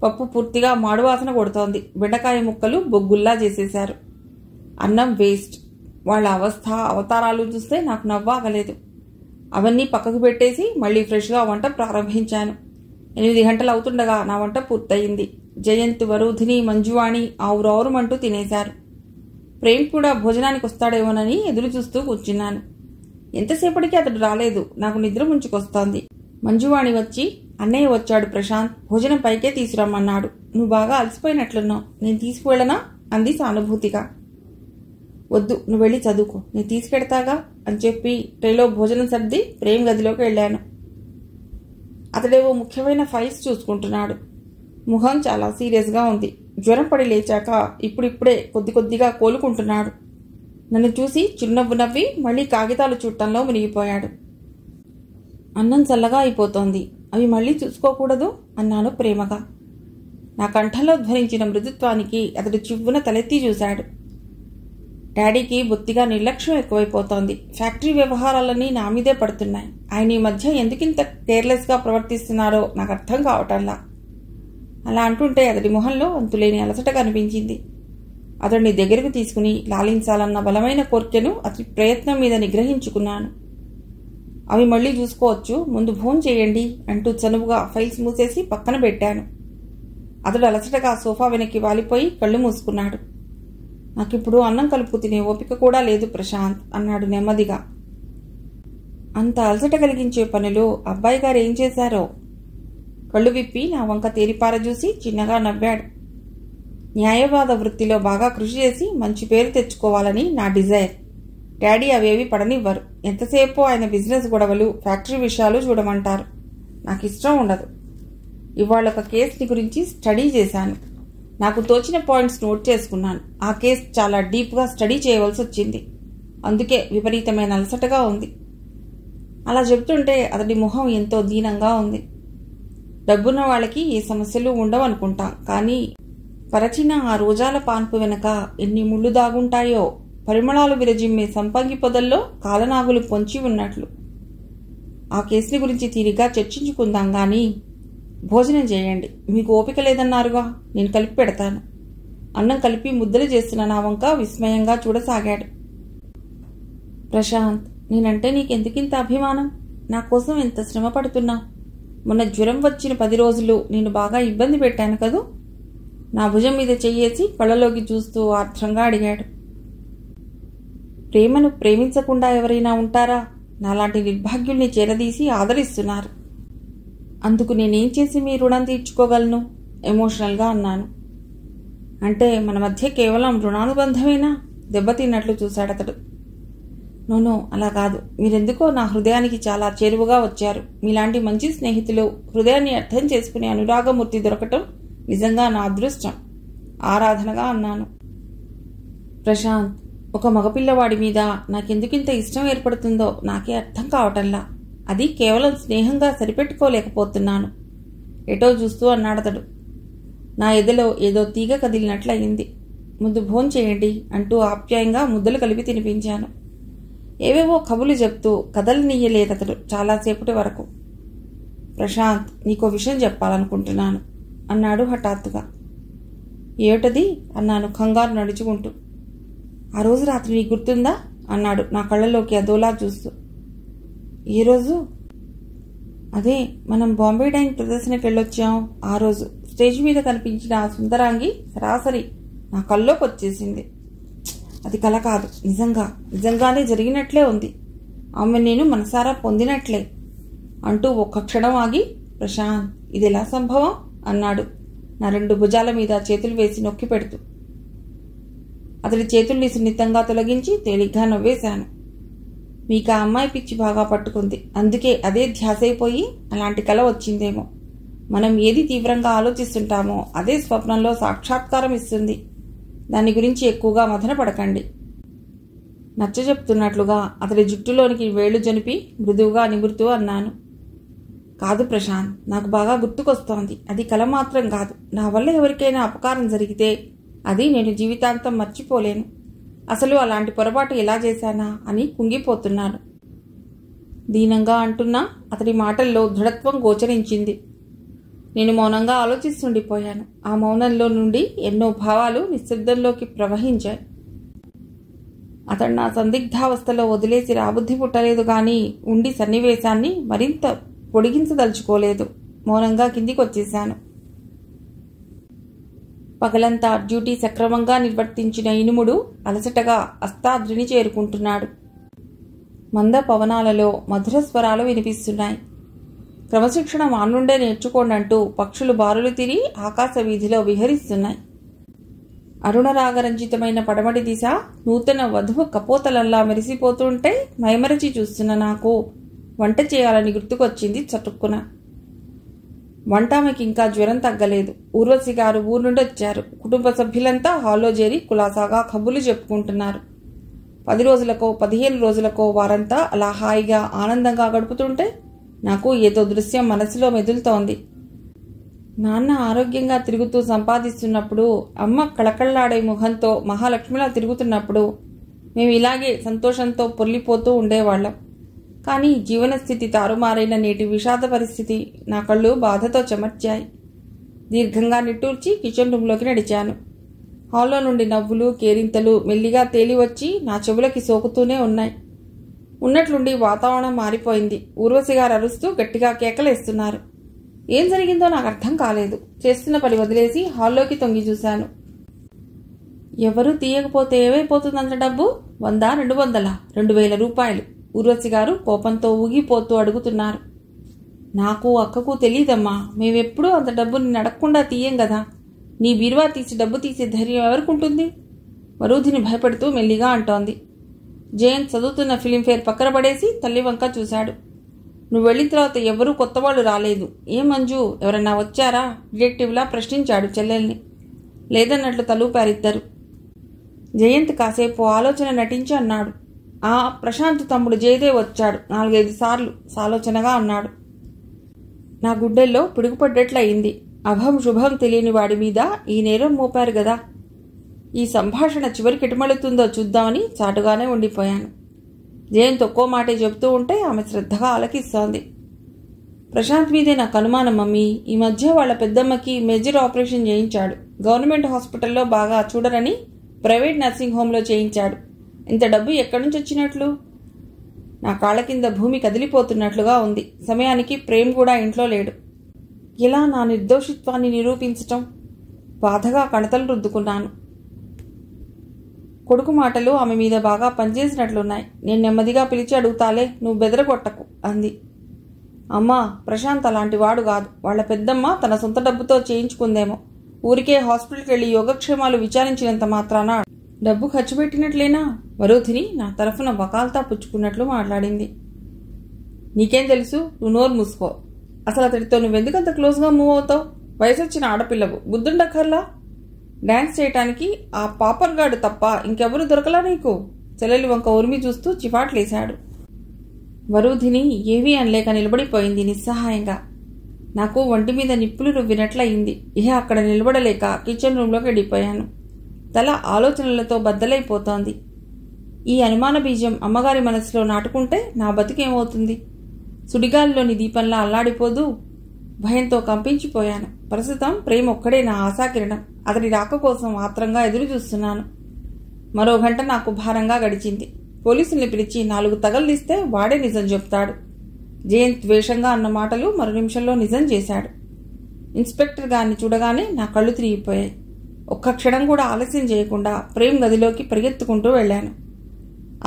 పప్పు పూర్తిగా మాడువాసన కొడుతోంది. బెండకాయ ముక్కలు బొగ్గుల్లా చేసేశారు. అన్నం వేస్ట్. వాళ్ళ అవస్థ, అవతారాలు చూస్తే నాకు నవ్వాగలేదు. అవన్నీ పక్కకు పెట్టేసి మళ్లీ ఫ్రెష్గా వంట ప్రారంభించాను. 8 గంటలు అవుతుండగా నా వంట పూర్తయింది. జయంత్, వరుధిని, మంజువాణి ఆవురావురమంటూ తినేశారు. ప్రేమ్ కూడా భోజనానికి వస్తాడేమోనని ఎదురు చూస్తూ కూర్చున్నాను. ఎంతసేపటికి అతడు రాలేదు. నాకు నిద్ర ముంచుకొస్తోంది. మంజువాణి వచ్చి, అన్నయ్య వచ్చాడు ప్రశాంత్, భోజనం పైకే తీసుకురమ్మన్నాడు. నువ్వు బాగా అలసిపోయినట్లున్నావు, నేను తీసుకువెళ్ళనా అంది సానుభూతిగా. వద్దు, నువ్వు వెళ్ళి చదువుకో, నేను తీసుకెడతాగా అని చెప్పి ట్రేలో భోజనం సర్ది ప్రేమ్ గదిలోకి వెళ్ళాను. అతడేవో ముఖ్యమైన ఫైల్స్ చూసుకుంటున్నాడు. ముఖం చాలా సీరియస్గా ఉంది. జ్వరం పడి లేచాక ఇప్పుడిప్పుడే కొద్ది కొద్దిగా కోలుకుంటున్నాడు. నన్ను చూసి చిరునవ్వు నవ్వి మళ్లీ కాగితాలు చూడటంలో మునిగిపోయాడు. అన్నం చల్లగా అయిపోతోంది, అవి మళ్లీ చూసుకోకూడదు అన్నాను ప్రేమగా. నా కంఠంలో ధ్వనించిన మృదుత్వానికి అతడు చివ్వున తలెత్తి చూశాడు. డాడీకి బొత్తిగా నిర్లక్ష్యం ఎక్కువైపోతోంది. ఫ్యాక్టరీ వ్యవహారాలన్నీ నా మీదే పడుతున్నాయి. ఆయన ఈ మధ్య ఎందుకింత కేర్లెస్గా ప్రవర్తిస్తున్నారో నాకు అర్థం కావటంలా. అలా అంటుంటే అతడి మొహంలో అంతులేని అలసట కనిపించింది. అతడిని దగ్గరకు తీసుకుని లాలించాలన్న బలమైన కోర్కెను అతడి ప్రయత్నం మీద నిగ్రహించుకున్నాను. అవి మళ్లీ చూసుకోవచ్చు, ముందు భోజనం చేయండి అంటూ చనువుగా ఫైల్స్ మూసేసి పక్కన పెట్టాను. అతడు అలసటగా సోఫా వెనక్కి వాలిపోయి కళ్ళు మూసుకున్నాడు. నాకిప్పుడు అన్నం కలుపు తినే ఓపిక కూడా లేదు ప్రశాంత్ అన్నాడు నెమ్మదిగా. అంత అలసట కలిగించే పనులు అబ్బాయి గారు ఏం చేశారో? కళ్ళు విప్పి నా వంక తేరిపారజూసి చిన్నగా నవ్వాడు. న్యాయవాద వృత్తిలో బాగా కృషి చేసి మంచి పేరు తెచ్చుకోవాలని నా డిజైర్. డాడీ అవేవి పడనివ్వరు. ఎంతసేపు ఆయన బిజినెస్ గొడవలు, ఫ్యాక్టరీ విషయాలు చూడమంటారు. నాకు ఇష్టం ఉండదు. ఇవాళ ఒక కేసుని గురించి స్టడీ చేశాను. నాకు తోచిన పాయింట్స్ నోట్ చేసుకున్నాను. ఆ కేసు చాలా డీప్గా స్టడీ చేయవలసి వచ్చింది. అందుకే విపరీతమైన అలసటగా ఉంది. అలా చెబుతుంటే అతడి మొహం ఎంతో దీనంగా ఉంది. డబ్బున్న వాళ్ళకి ఏ సమస్యలు ఉండవనుకుంటాం, కానీ పరచిన ఆ రోజాల పాన్పు వెనక ఎన్ని ముళ్ళు దాగుంటాయో, పరిమళాలు విరజిమ్మే సంపంగి పొదల్లో కాలనాగులు పొంచి ఉన్నట్లు. ఆ కేసుని గురించి తీరిగా చర్చించుకుందాం గాని భోజనం చేయండి. మీకు ఓపిక లేదన్నారుగా, నేను కలిపి పెడతాను. అన్నం కలిపి ముద్దలు చేస్తున్న నా వంక విస్మయంగా చూడసాగాడు. ప్రశాంత్, నేనంటే నీకెందుకింత అభిమానం? నా కోసం ఎంత శ్రమ పడుతున్నావు? మొన్న జ్వరం వచ్చిన 10 రోజులు నేను బాగా ఇబ్బంది పెట్టాను కదూ? నా భుజం మీద చెయ్యేసి కళ్ళలోకి చూస్తూ ఆర్ద్రంగా అడిగాడు. ప్రేమను ప్రేమించకుండా ఎవరైనా ఉంటారా? నాలాంటి నిర్భాగ్యుల్ని చేరదీసి ఆదరిస్తున్నారు. అందుకు నేనేం చేసి మీ రుణం తీర్చుకోగలను? ఎమోషనల్గా అన్నాను. అంటే మన మధ్య కేవలం రుణానుబంధమేనా? దెబ్బతిన్నట్లు చూశాడతడు. నోనో, అలా కాదు. మీరెందుకో నా హృదయానికి చాలా చేరువగా వచ్చారు. మీలాంటి మంచి స్నేహితులు, హృదయాన్ని అర్థం చేసుకునే అనురాగమూర్తి దొరకటం నిజంగా నా అదృష్టం. ఆరాధనగా అన్నాను. ప్రశాంత్, ఒక మగపిల్లవాడి మీద నాకెందుకింత ఇష్టం ఏర్పడుతుందో నాకే అర్థం కావటంలా. అది కేవలం స్నేహంగా సరిపెట్టుకోలేకపోతున్నాను. ఎటో చూస్తూ అన్నాడతడు. నా ఎదలో ఏదో తీగ కదిలినట్లయింది. ముందు భోంచేయండి అంటూ ఆప్యాయంగా ముద్దలు కలిపి తినిపించాను. ఏవేవో కబులు చెప్తూ కదలనీయలేదతడు చాలాసేపటి వరకు. ప్రశాంత్, నీకో విషయం చెప్పాలనుకుంటున్నాను అన్నాడు హఠాత్తుగా. ఏమిటది అన్నాను కంగారు నడుచుకుంటూ. ఆ రోజు రాత్రి నీకు గుర్తుందా అన్నాడు నా కళ్ళలోకి అదోలా చూస్తూ. ఏ రోజు? అదే, మనం బాంబే డైన్ ప్రదర్శనకి వెళ్ళొచ్చాం. ఆ రోజు స్టేజ్ మీద కనిపించిన ఆ సుందరాంగి సరాసరి నా కల్లోకి వచ్చేసింది. అది కల కాదు, నిజంగానే జరిగినట్లే ఉంది. ఆమె నేను మనసారా పొందినట్లే అంటూ ఒక్క క్షణం ఆగి, ప్రశాంత్, ఇది ఎలా సంభవం అన్నాడు నా 2 భుజాల మీద చేతులు వేసి నొక్కి పెడుతూ. అతడి చేతుల్ని సున్నితంగా తొలగించి తేలిగ్గా నవ్వేశాను. మీకు ఆ అమ్మాయి పిచ్చి బాగా పట్టుకుంది. అందుకే అదే ధ్యాసైపోయి అలాంటి కల వచ్చిందేమో. మనం ఏది తీవ్రంగా ఆలోచిస్తుంటామో అదే స్వప్నంలో సాక్షాత్కారం ఇస్తుంది. దాని గురించి ఎక్కువగా మదన పడకండి. నచ్చజెప్తున్నట్లుగా అతడి జుట్టులోనికి వేళ్లు జనిపి మృదువుగా నిమురుతూ అన్నాను. కాదు ప్రశాంత్, నాకు బాగా గుర్తుకొస్తోంది. అది కల మాత్రం కాదు. నా వల్ల ఎవరికైనా అపకారం జరిగితే అది నేను జీవితాంతం మర్చిపోలేను. అసలు అలాంటి పొరపాటు ఎలా చేశానా అని కుంగిపోతున్నాను. దీనంగా అంటున్నా అతడి మాటల్లో దృఢత్వం గోచరించింది. నేను మౌనంగా ఆలోచిస్తుండిపోయాను. ఆ మౌనంలో నుండి ఎన్నో భావాలు నిశ్శబ్దంలోకి ప్రవహించాయి. అతడు నా సందిగ్ధావస్థలో వదిలేసి రాబుద్ధి పుట్టలేదు గాని ఉండి సన్నివేశాన్ని మరింత పొడిగించదలుచుకోలేదు. మౌనంగా కిందికొచ్చేశాను. పగలంతా డ్యూటీ సక్రమంగా నిర్వర్తించిన ఇనుముడు అలసటగా అస్తాద్రిని చేరుకుంటున్నాడు. మంద పవనాలలో మధుర స్వరాలు వినిపిస్తున్నాయి. క్రమశిక్షణ మానుండే నేర్చుకోండంటూ పక్షులు బారులు తిరి ఆకాశ వీధిలో విహరిస్తున్నాయి. అరుణరాగరంజితమైన పడమటి దిశ నూతన వధువు కపోతలల్లా మెరిసిపోతుంటే మైమరచి చూస్తున్న నాకు వంట చేయాలని గుర్తుకొచ్చింది చటుక్కున. వంట ఆమెకి ఇంకా జ్వరం తగ్గలేదు. ఊర్వశి గారు ఊరు నుండి వచ్చారు. కుటుంబ సభ్యులంతా హాల్లో చేరి కులాసాగా కబుర్లు చెప్పుకుంటున్నారు. 10 రోజులకో 15 రోజులకో వారంతా అలా హాయిగా ఆనందంగా గడుపుతుంటే నాకు ఏదో దృశ్యం మనసులో మెదులుతోంది. నాన్న ఆరోగ్యంగా తిరుగుతూ సంపాదిస్తున్నప్పుడు, అమ్మ కళకళ్లాడే ముఖంతో మహాలక్ష్మిలా తిరుగుతున్నప్పుడు మేము ఇలాగే సంతోషంతో పొర్లిపోతూ ఉండేవాళ్లం. కానీ జీవనస్థితి తారుమారైన నేటి విషాద పరిస్థితి నా కళ్ళు బాధతో చెమర్చాయి. దీర్ఘంగా నిట్టూర్చి కిచెన్ రూంలోకి నడిచాను. హాల్లో నుండి నవ్వులు కేరింతలు మెల్లిగా తేలివచ్చి నా చెవులకి సోకుతూనే ఉన్నాయి. ఉన్నట్లుండి వాతావరణం మారిపోయింది. ఊర్వశి గారు అరుస్తూ గట్టిగా కేకలేస్తున్నారు. ఏం జరిగిందో నాకు అర్థం కాలేదు. చేస్తున్న పని వదిలేసి హాల్లోకి తొంగి చూశాను. ఎవరూ తీయకపోతే ఏమైపోతుందంత డబ్బు? 100, 200, 2000 రూపాయలు. ఊర్వశి గారు కోపంతో ఊగిపోతూ అడుగుతున్నారు. నాకు అక్కకు తెలీదమ్మా. మేమెప్పుడూ అంత డబ్బు నిన్ను అడగకుండా తీయం కదా. నీ బీరువా తీసి డబ్బు తీసే ధైర్యం ఎవరికుంటుంది? వరూధిని భయపడుతూ మెల్లిగా అంటోంది. జయంత్ చదువుతున్న ఫిలింఫేర్ పక్కన పడేసి తల్లి వంక చూశాడు. నువ్వు వెళ్ళిన తర్వాత ఎవరూ కొత్తవాళ్ళు రాలేదు. ఏం మంజు, ఎవరన్నా వచ్చారా? డిటెక్టివ్లా ప్రశ్నించాడు చెల్లెల్ని. లేదన్నట్లు తలూపారిద్దరు. జయంత్ కాసేపు ఆలోచన నటించి అన్నాడు. ఆ ప్రశాంత్ తమ్ముడు జయదేవ్ వచ్చాడు 4-5 సార్లు సాలోచనగా అన్నాడు. నా గుండెల్లో పిడుగుపడ్డట్లయింది. అభం శుభం తెలియని వాడి మీద ఈ నేరం మోపారు గదా. ఈ సంభాషణ చివరికి ఎటుమళుతుందో చూద్దామని చాటుగానే ఉండిపోయాను. జయంత్ ఒక్కో మాటే చెబుతూ ఉంటే ఆమె శ్రద్ధగా ఆలకిస్తోంది. ప్రశాంత్ మీదే నాకు అనుమానం మమ్మీ. ఈ మధ్య వాళ్ళ పెద్దమ్మకి మేజర్ ఆపరేషన్ చేయించాడు. గవర్నమెంట్ హాస్పిటల్లో బాగా చూడరని ప్రైవేట్ నర్సింగ్ హోంలో చేయించాడు. ఇంత డబ్బు ఎక్కడి నుంచి వచ్చినట్లు? నా కాళ్ల కింద భూమి కదిలిపోతున్నట్లుగా ఉంది. సమయానికి ప్రేమ్ కూడా ఇంట్లో లేడు. ఇలా నా నిర్దోషిత్వాన్ని నిరూపించటం? బాధగా కణతలు రుద్దుకున్నాను. కొడుకు మాటలు ఆమె మీద బాగా పనిచేసినట్లున్నాయి. నేను నెమ్మదిగా పిలిచి అడుగుతాలే, నువ్వు బెదరగొట్టకు అంది. అమ్మా, ప్రశాంత్ అలాంటి వాడు కాదు. వాళ్ల పెద్దమ్మ తన సొంత డబ్బుతో చేయించుకుందేమో. ఊరికే హాస్పిటల్కి వెళ్లి యోగక్షేమాలు విచారించినంత మాత్రాన డబ్బు ఖర్చు పెట్టినట్లేనా? వరుధిని నా తరఫున వకాల్తా పుచ్చుకున్నట్లు మాట్లాడింది. నీకేం తెలుసు? నువ్వు నోరు మూసుకో. అసలు అతడితో నువ్వెందుకంత క్లోజ్గా మూవ్ అవుతావు? వయసు వచ్చిన ఆడపిల్లవు, బుద్ధుండక్కర్లా? డాన్స్ చేయటానికి ఆ పాపర్గాడు తప్ప ఇంకెవరూ దొరకలా నీకు? చెల్లెలి వంక ఉరిమి చూస్తూ చివాట్లేశాడు. వరుధిని ఏవీ అనలేక నిలబడిపోయింది నిస్సహాయంగా. నాకు ఒంటి మీద నిప్పులు రువ్వినట్లయింది. ఇహ అక్కడ నిలబడలేక కిచెన్ రూంలోకి వెళ్ళిపోయాను. తల ఆలోచనలతో బద్దలైపోతోంది. ఈ అనుమాన బీజం అమ్మగారి మనసులో నాటుకుంటే నా బతికేమవుతుంది? సుడిగాలిలోని దీపంలా అల్లాడిపోదు. భయంతో కంపించిపోయాను. ప్రస్తుతం ప్రేమ ఒక్కడే నా ఆశాకిరణం. అతడి రాక కోసం ఆత్రంగా ఎదురు చూస్తున్నాను. మరో గంట నాకు భారంగా గడిచింది. పోలీసుల్ని పిలిచి 4 తగల్లిస్తే వాడే నిజం చెప్తాడు. జయంత్ ద్వేషంగా అన్న మాటలు మరో నిమిషంలో నిజం చేశాడు. ఇన్స్పెక్టర్ గారిని చూడగానే నా కళ్ళు తిరిగిపోయాయి. ఒక్క క్షణం కూడా ఆలస్యం చేయకుండా ప్రేమ్ గదిలోకి పరిగెత్తుకుంటూ వెళ్లాను.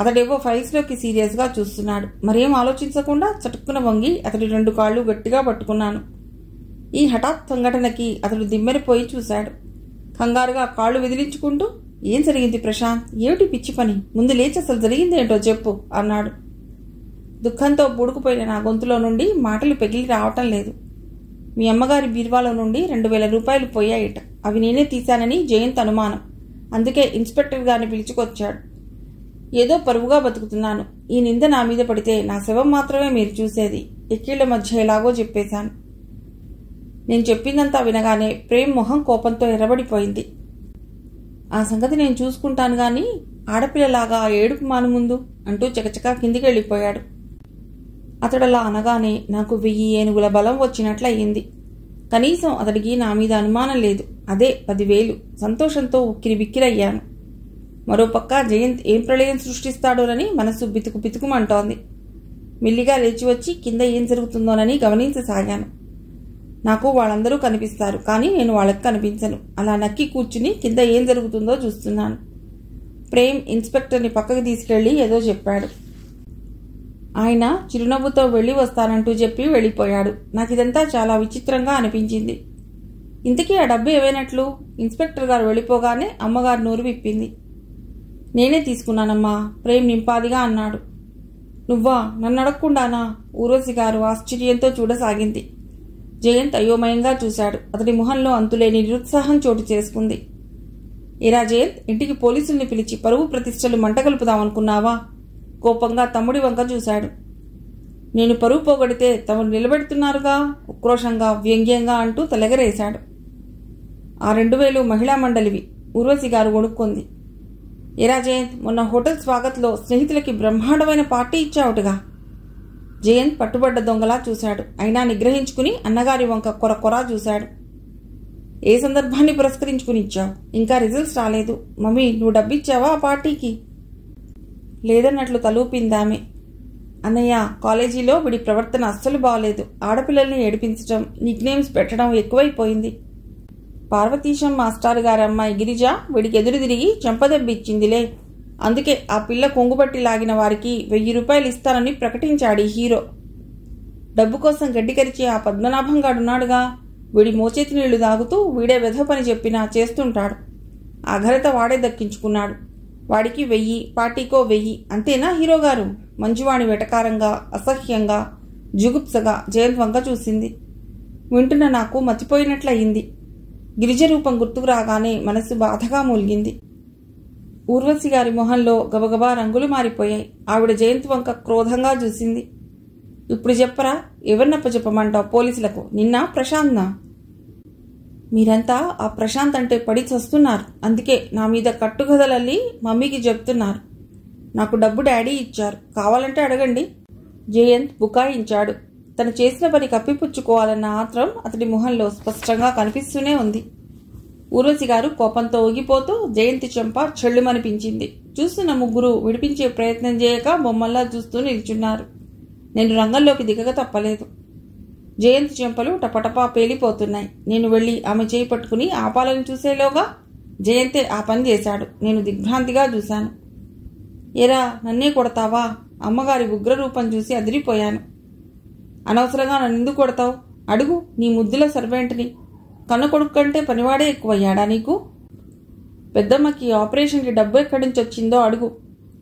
అతడేవో ఫైల్స్లోకి సీరియస్గా చూస్తున్నాడు. మరేం ఆలోచించకుండా చటుక్కున వంగి అతడి 2 కాళ్ళు గట్టిగా పట్టుకున్నాను. ఈ హఠాత్ సంఘటనకి అతడు దిమ్మెరిపోయి చూశాడు. కంగారుగా కాళ్ళు విదిలించుకుంటూ, ఏం జరిగింది ప్రశాంత్? ఏమిటి పిచ్చి పని? ముందు లేచి అసలు జరిగిందేంటో చెప్పు అన్నాడు. దుఃఖంతో పూడుకుపోయిన నా గొంతులో నుండి మాటలు పెగిలి రావటం లేదు. మీ అమ్మగారి బీర్వాలో నుండి 2000 రూపాయలు పోయాయిట. అవి నేనే తీశానని జయంత్ అనుమానం. అందుకే ఇన్స్పెక్టర్ గారిని పిలుచుకొచ్చాడు. ఏదో పరువుగా బతుకుతున్నాను. ఈ నింద నా మీద పడితే నా శవం మాత్రమే మీరు చూసేది. ఎక్కిళ్ల మధ్య ఎలాగో చెప్పేశాను. నేను చెప్పిందంతా వినగానే ప్రేమ్ మొహం కోపంతో ఎర్రబడిపోయింది. ఆ సంగతి నేను చూసుకుంటాను గాని ఆడపిల్లలాగా ఏడుపు మాను ముందు అంటూ చకచకా కిందికి వెళ్ళిపోయాడు. అతడలా అనగానే నాకు 1000 ఏనుగుల బలం వచ్చినట్లయింది. కనీసం అతడికి నా మీద అనుమానం లేదు. అదే 10,000. సంతోషంతో ఉక్కిరిబిక్కిరయ్యాను. మరోపక్క జయంత్ ఏం ప్రళయం సృష్టిస్తాడోనని మనసు బితుకు బితుకుమంటోంది. మెల్లిగా లేచి వచ్చి కింద ఏం జరుగుతుందోనని గమనించసాగాను. నాకు వాళ్ళందరూ కనిపిస్తారు, కానీ నేను వాళ్ళకి కనిపించను. అలా నక్కి కూర్చుని కింద ఏం జరుగుతుందో చూస్తున్నాను. ప్రేమ్ ఇన్స్పెక్టర్ని పక్కకి తీసుకెళ్లి ఏదో చెప్పాడు. ఆయన చిరునవ్వుతో వెళ్లి వస్తానంటూ చెప్పి వెళ్ళిపోయాడు. నాకిదంతా చాలా విచిత్రంగా అనిపించింది. ఇంతకీ ఆ డబ్బు ఏవైనట్లు? ఇన్స్పెక్టర్ గారు వెళ్ళిపోగానే అమ్మగారు నోరు విప్పింది. నేనే తీసుకున్నానమ్మా, ప్రేమ్ నింపాదిగా అన్నాడు. నువ్వా? నన్ను అడగకుండానా? ఊర్వశి గారు ఆశ్చర్యంతో చూడసాగింది. జయంత్ అయోమయంగా చూశాడు. అతడి మొహంలో అంతులేని నిరుత్సాహం చోటు చేసుకుంది. ఏరా జయంత్, ఇంటికి పోలీసుల్ని పిలిచి పరువు ప్రతిష్టలు మంటగలుపుదామనుకున్నావా? కోపంగా తమ్ముడి వంక చూశాడు. నేను పరువు పోగొడితే తమను నిలబెడుతున్నారుగా, ఉక్రోషంగా వ్యంగ్యంగా అంటూ తలెగరేశాడు. ఆ 2000 మహిళా మండలివి, ఊర్వశి గారు వణుక్కుంది. ఏరా జయంత్, మొన్న హోటల్ స్వాగత్లో స్నేహితులకి బ్రహ్మాండమైన పార్టీ ఇచ్చావుటగా? జయంత్ పట్టుబడ్డ దొంగలా చూశాడు. అయినా నిగ్రహించుకుని అన్నగారి వంక కొరకొరా చూశాడు. ఏ సందర్భాన్ని పురస్కరించుకుని ఇచ్చావు? ఇంకా రిజల్ట్స్ రాలేదు. మమ్మీ, నువ్వు డబ్బిచ్చావా ఆ పార్టీకి? లేదన్నట్లు తలూపిందామె. అన్నయ్య, కాలేజీలో వీడి ప్రవర్తన అస్సలు బాగలేదు. ఆడపిల్లల్ని ఏడిపించడం, నిక్నేమ్స్ పెట్టడం ఎక్కువైపోయింది. పార్వతీశం మాస్టారు గారమ్మాయి గిరిజ వీడికి ఎదురు తిరిగి చెంపదెబ్బిచ్చిందిలే. అందుకే ఆ పిల్ల కొంగుబట్టి లాగిన వారికి 1000 రూపాయలు ఇస్తానని ప్రకటించాడు ఈ హీరో. డబ్బు కోసం గడ్డికరిచే ఆ పద్మనాభంగాడున్నాడుగా, వీడి మోచేతి నీళ్లు తాగుతూ వీడే వెధ పని చెప్పినా చేస్తుంటాడు. ఆ ఘనత వాడే దక్కించుకున్నాడు. వాడికి 1000, పార్టీకో 1000. అంతేనా హీరో గారు? మంజువాణి వెటకారంగా, అసహ్యంగా, జుగుప్సగా జయంత్ వంక చూసింది. వింటున్న నాకు మతిపోయినట్లయింది. గిరిజ రూపం గుర్తుకు రాగానే మనసు బాధగా మూలిగింది. ఊర్వశి గారి మొహంలో గబగబా రంగులు మారిపోయాయి. ఆవిడ జయంత్ వంక క్రోధంగా చూసింది. ఇప్పుడు చెప్పరా, ఎవరినప్పచెప్పమంటావు పోలీసులకు? నిన్న ప్రశాంత్నా? మీరంతా ఆ ప్రశాంత్ అంటే పడి చస్తున్నారు. అందుకే నా మీద కట్టుకథలల్లి మమ్మీకి చెప్తున్నారు. నాకు డబ్బు డాడీ ఇచ్చారు, కావాలంటే అడగండి. జయంత్ బుకాయించాడు. తను చేసిన పని కప్పిపుచ్చుకోవాలన్న ఆత్రం అతడి మొహంలో స్పష్టంగా కనిపిస్తూనే ఉంది. ఊర్వశి గారు కోపంతో ఊగిపోతూ జయంతి చెంప చెళ్ళుమనిపించింది. చూస్తున్న ముగ్గురు విడిపించే ప్రయత్నం చేయక బొమ్మల్లా చూస్తూ నిల్చున్నారు. నేను రంగంలోకి దిగక తప్పలేదు. జయంతి చెంపలు టపటపా పేలిపోతున్నాయి. నేను వెళ్లి ఆమె చేయి పట్టుకుని ఆపాలని చూసేలోగా జయంతే ఆ పని చేశాడు. నేను దిగ్భ్రాంతిగా చూశాను. ఏరా, నన్నే కొడతావా? అమ్మగారి ఉగ్రరూపం చూసి అదిరిపోయాను. అనవసరంగా నన్ను ఎందుకు కొడతావు? అడుగు నీ ముద్దుల సర్వెంట్ని. కన్న కొడుకు కంటే పనివాడే ఎక్కువయ్యాడా నీకు? పెద్దమ్మకి ఆపరేషన్కి డబ్బు ఎక్కడి నుంచి వచ్చిందో అడుగు.